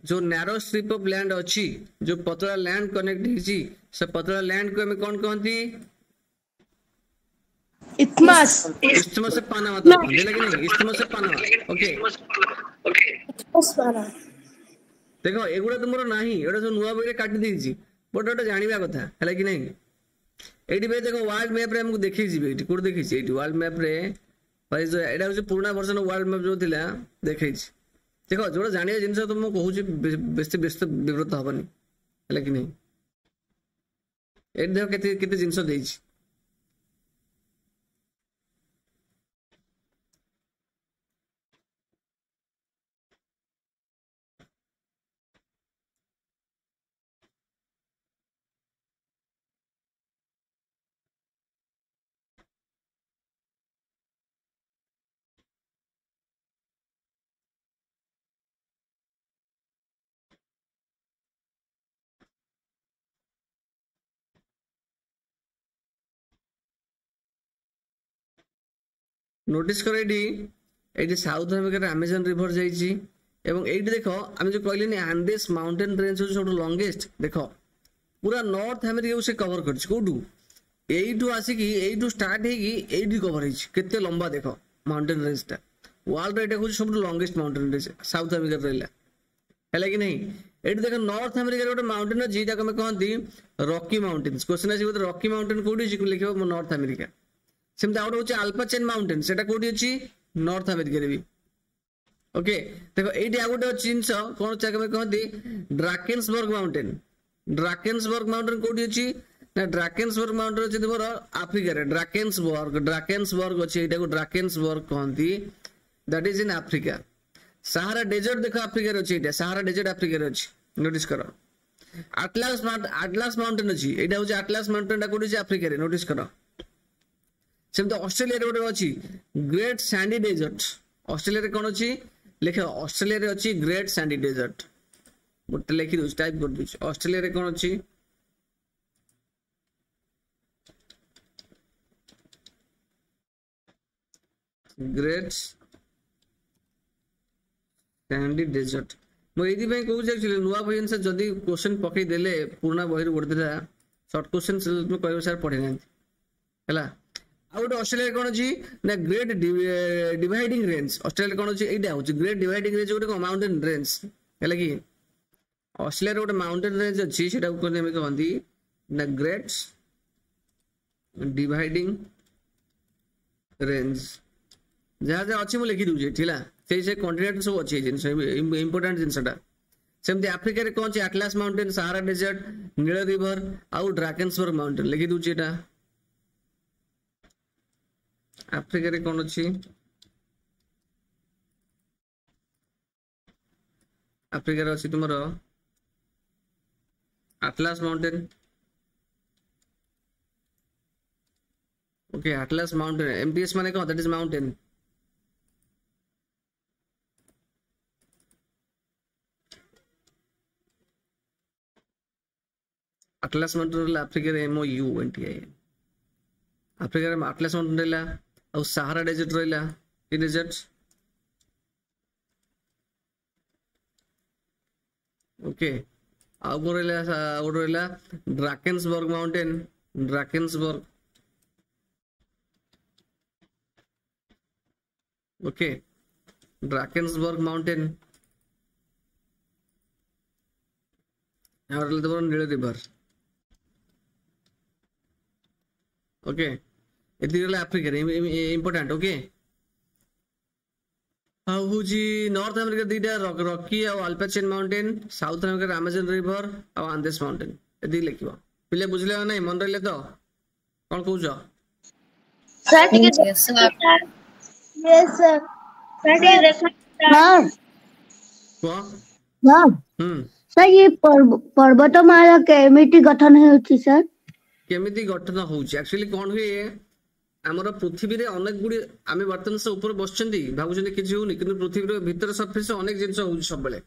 जो नैरो स्ट्रिप ऑफ लैंड अछि जो पतला लैंड कनेक्ट हिची से पतला लैंड को हमें कौन कहंती इस्थमस से पानामा तो कहंती लेकिन नहीं इस्थमस से पानामा ओके देखो एगुडा तुमरो नाही एडा जो नुवा बेरे काटी देछि बट एटा जानिबा कथा हला कि नहीं एडी बे देखो वर्ल्ड मैप रे हमको देखि जिबे एटी कोड देखि छि एटी वर्ल्ड मैप रे भाई जो एडा हो पुराना वर्जन वर्ल्ड मैप जो थिला देखै छि देखो जोडा जानिया जिंस तुम कहू छि बेस्त बेस्त विवृत हबनी हला कि नहीं एडी देखो केते केते जिंस देइ छि नोटिस कर एडी साउथ अमेरिका अमेजन रिवर जाइछि एवं एइट देखो आम जो कहलिनी आंडेस माउंटेन रेंज हूँ सब लंगेस्ट देख पूरा नॉर्थ अमेरिका से कवर कर कौटू एइटू आसिकी एइटू स्टार्ट होगी कवर होते लंबा देख माउंटेन रेंजटा वर्ल्ड एटा हूँ सब longest mountain range South America रहा है कि नहीं ये देख नॉर्थ अमेरिका गोटे माउंटेन अच्छी जहाँ कहते रॉकी माउंटेन्स क्वेश्चन आस रॉकी माउंटेन कौटी लिख नॉर्थ अमेरिका सेमती आउट हूँ आल्पाचेन माउंटेन से कौटी अच्छी नॉर्थ अमेरिका भी ओके देखो ये आ गोटे जिनस कौन कहते ड्राकेन्सबर्ग माउंटेन कौटी अच्छी ना ड्राकेन्सबर्ग माउंटेन अच्छी तुम आफ्रिका ड्राकेन्सबर्ग अच्छी यहाँ ड्राकेन्सबर्ग कहती that is in Africa Sahara desert देखो आफ्रिका अच्छी ये सहारा डेजर्ट आफ्रिका अच्छी नोटिस कर आटलास माउंटेन अच्छी यहाँ हूँ आटलास माउंटेन कौटी आफ्रिका नोटिस कर सेमती ऑस्ट्रेलिया गोटे अच्छी ग्रेट सैंडी डेजर्ट ऑस्ट्रेलिया कौन अच्छी लिख ऑस्ट्रेलिया अच्छी ग्रेट सैंडी डेजर्ट गोटे लिखी दूसरी टाइप कर दूसरी ऑस्ट्रेलिया कौन अच्छी ग्रेट सैंडी डेजर्ट मुझे कहूँ नुआ बही अनुसार जदि क्वेश्चन पकई देले पुराना बही गोटे सर्ट क्वेश्चन कह सार पढ़े ना है आउट ऑस्ट्रेलिया कौन अच्छी ना ग्रेट डिवाइडिंग रेंज ऑस्ट्रेलिया कौन अच्छी यहाँ हूँ ग्रेट डिवाइडिंग रेंज गोटे माउंटेन रेंज है कि ऑस्ट्रेलिया गोटे माउंटेन रेंज अच्छी से कहती ना ग्रेट डिवाइडिंग रेंज जहाँ जहाँ अच्छी मुझे लिखी दूसरी से कंटिनेंट सब अच्छी जिन इंपोर्टाट जिनसा सेमती आफ्रिका कौन अच्छी आटलास माउंटेन सहारा डेजर्ट नील रिवर आउ ड्राकेन्सबर्ग माउंटेन लिखी दूसरी यहाँ आफ्रिका कौन अच्छी आफ्रिका अच्छी तुम आटलास माउंटेन ओके आटलास माउंटेन एमटीएस माने कौन that is mountain आटलास mountain Africa MOUNTAIN Africa आटलास mountain रहा और सहारा डेजर्ट रहा ये डेजर्ट ओके आउ रहा Drakensberg mountain Drakensberg okay Drakensberg mountain और नील रिवर ओके ये Africa important okay North America दीटा रॉकी और Appalachian mountain South America Amazon river और आंदेस माउंटेन ये लिख पिले बुझले ना मन रही तो कौन कौच सर ये पर्वतमाला केमिति गठन होछि सर केमिति गठन होछि एक्चुअली कौन हुए आमर पृथ्वी रे अनेक गुडी आमे वर्तमान से ऊपर बसचंदी भाबुचंदी किछि होनी किंतु पृथ्वी रे भीतर सरफेस अनेक जिंस होछि सब बेले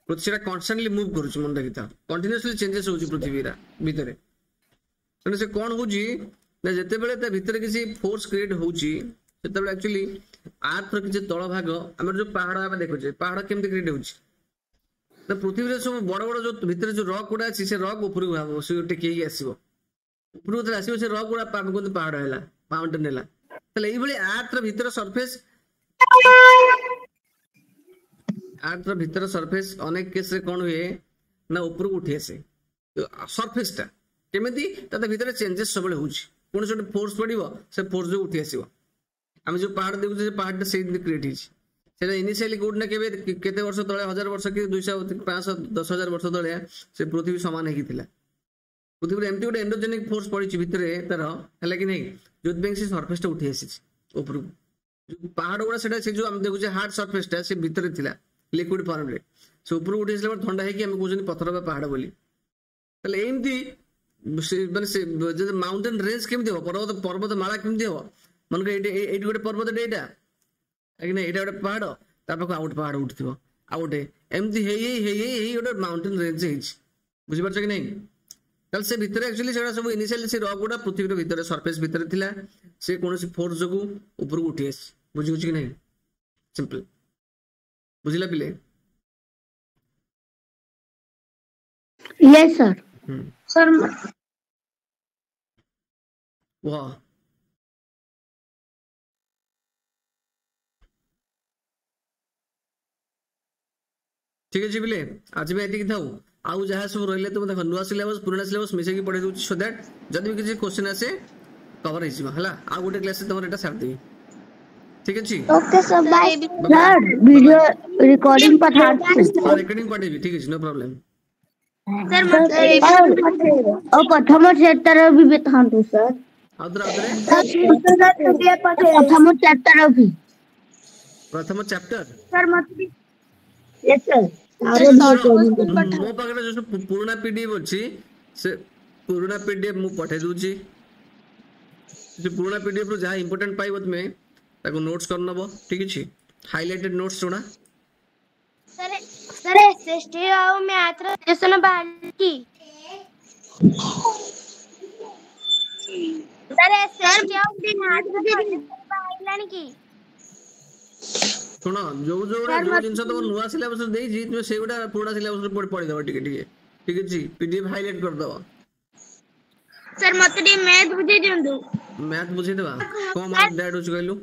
पृथ्वीरा कांस्टेंटली मूव करूछि मन रखिता कंटीन्यूअसली चेंजेस होछि पृथ्वी रा भीतर तने से कोन होछि ना जते बेले ता भीतर किछि फोर्स क्रिएट होछि सेते बेले एक्चुअली अर्थ रो किछि तळ भाग हमर जो पहाड़ आबे देखोछे पहाड़ केमति क्रिएट होछि ना पृथ्वी रे सब बड़ बड़ जो भीतर जो रॉक गुडा अछि से रॉक ऊपर भाबो से टेकी आसीबो ऊपर उतर आसीबो से रॉक गुडा पाबे कोन पहाड़ हैला माउंटेन हैला तले एई भली अर्थ रो भीतर सरफेस अनेक केस रे कोन हुए ना ऊपर उठी आसे सरफेस टा केमिति तते भीतर चेंजेस सब होउछि कोन से फोर्स पडिबो से फोर्स जो उठी आसीबो हम जो पहाड़ देखु जे पहाड़ से क्रिएट हिछि सेटा इनिशियली कोड ना केते वर्ष तळे 1000 वर्ष कि 200 500 10000 वर्ष तळे से पृथ्वी समान हेकी थिला पृथ्वी एमती गोटे एंडोजेनिक फोर्स पड़ी भितर तार है कि नहीं जो से सरफेस टा उठी आसी ऊपर पहाड़ गुड़ा से जो आम देखुचे हार्ड सरफेस टा से भितर थिला लिक्विड फॉर्म रे से ऊपर उठी आसला ठंडा है कि हम कहते पथर बा पहाड़ बोली ताले एमती माने से माउंटेन रेंज केमती हो पर्वत माला केमती हो मन को एटी गोटे पर्वत डेटा है कि एटा गोटे पहाड़ ता पाखु आउट पहाड़ उठथिबो आउटे एमती हे गोटे माउंटेन रेंज हेछि बुझि परछ कि नहीं ताल से भितर एक्चुअली सेटा सब इनिशियली से रॉक गुडा पृथ्वी रो भितर सरफेस भितर थिला से कोनोसी फोर्स जगु ऊपर उठी आसी बुझि कि नहीं सिंपल बुझिला पिले Yes, sir. Sir, वाह ठीक है बिले आज भी एतिक थाउ आउ जहाँ सब रहिले तुम देखो नुआ सिलेबस पुराना सिलेबस मिसेकी पढ़े दूची सो दैट जदि भी किसी क्वेश्चन आसे कवर हो जिमा हला आ गोटे क्लास से तमर एटा साथ देबी ठीक अछि okay, sir. Bye. Sir, video recording पर हां रिकॉर्डिंग पढ़ेबी ठीक अछि नो प्रॉब्लम सर और प्रथम चैप्टर भी बतांतु सर आदरे प्रथम चैप्टर भी प्रथम चैप्टर सर मत यस सर मो पाखरे जो पुराना पीडीएफ अछि से पुराना पीडीएफ मु पठे दूची से पुराना पीडीएफ रो जहा इंपोर्टेंट पाइबत में ताको नोट्स करनबो ठीक अछि हाइलाइटेड नोट्स जोना सर एसएसटी और मैथ रो क्वेश्चन बाहर की सर एसएसटी और मैथ रो बाहर की सुनो जो जिनस तुम नुआ सिलेबस देई जी तुम सेगुडा पुराना सिलेबस पढ़ी दबो ठीक ठीक अछि पीडीएफ हाइलाइट कर दबो सर मते मैथ बुझे दियंदु मैथ बुझे देबा को मार्क दैट होछ कहलु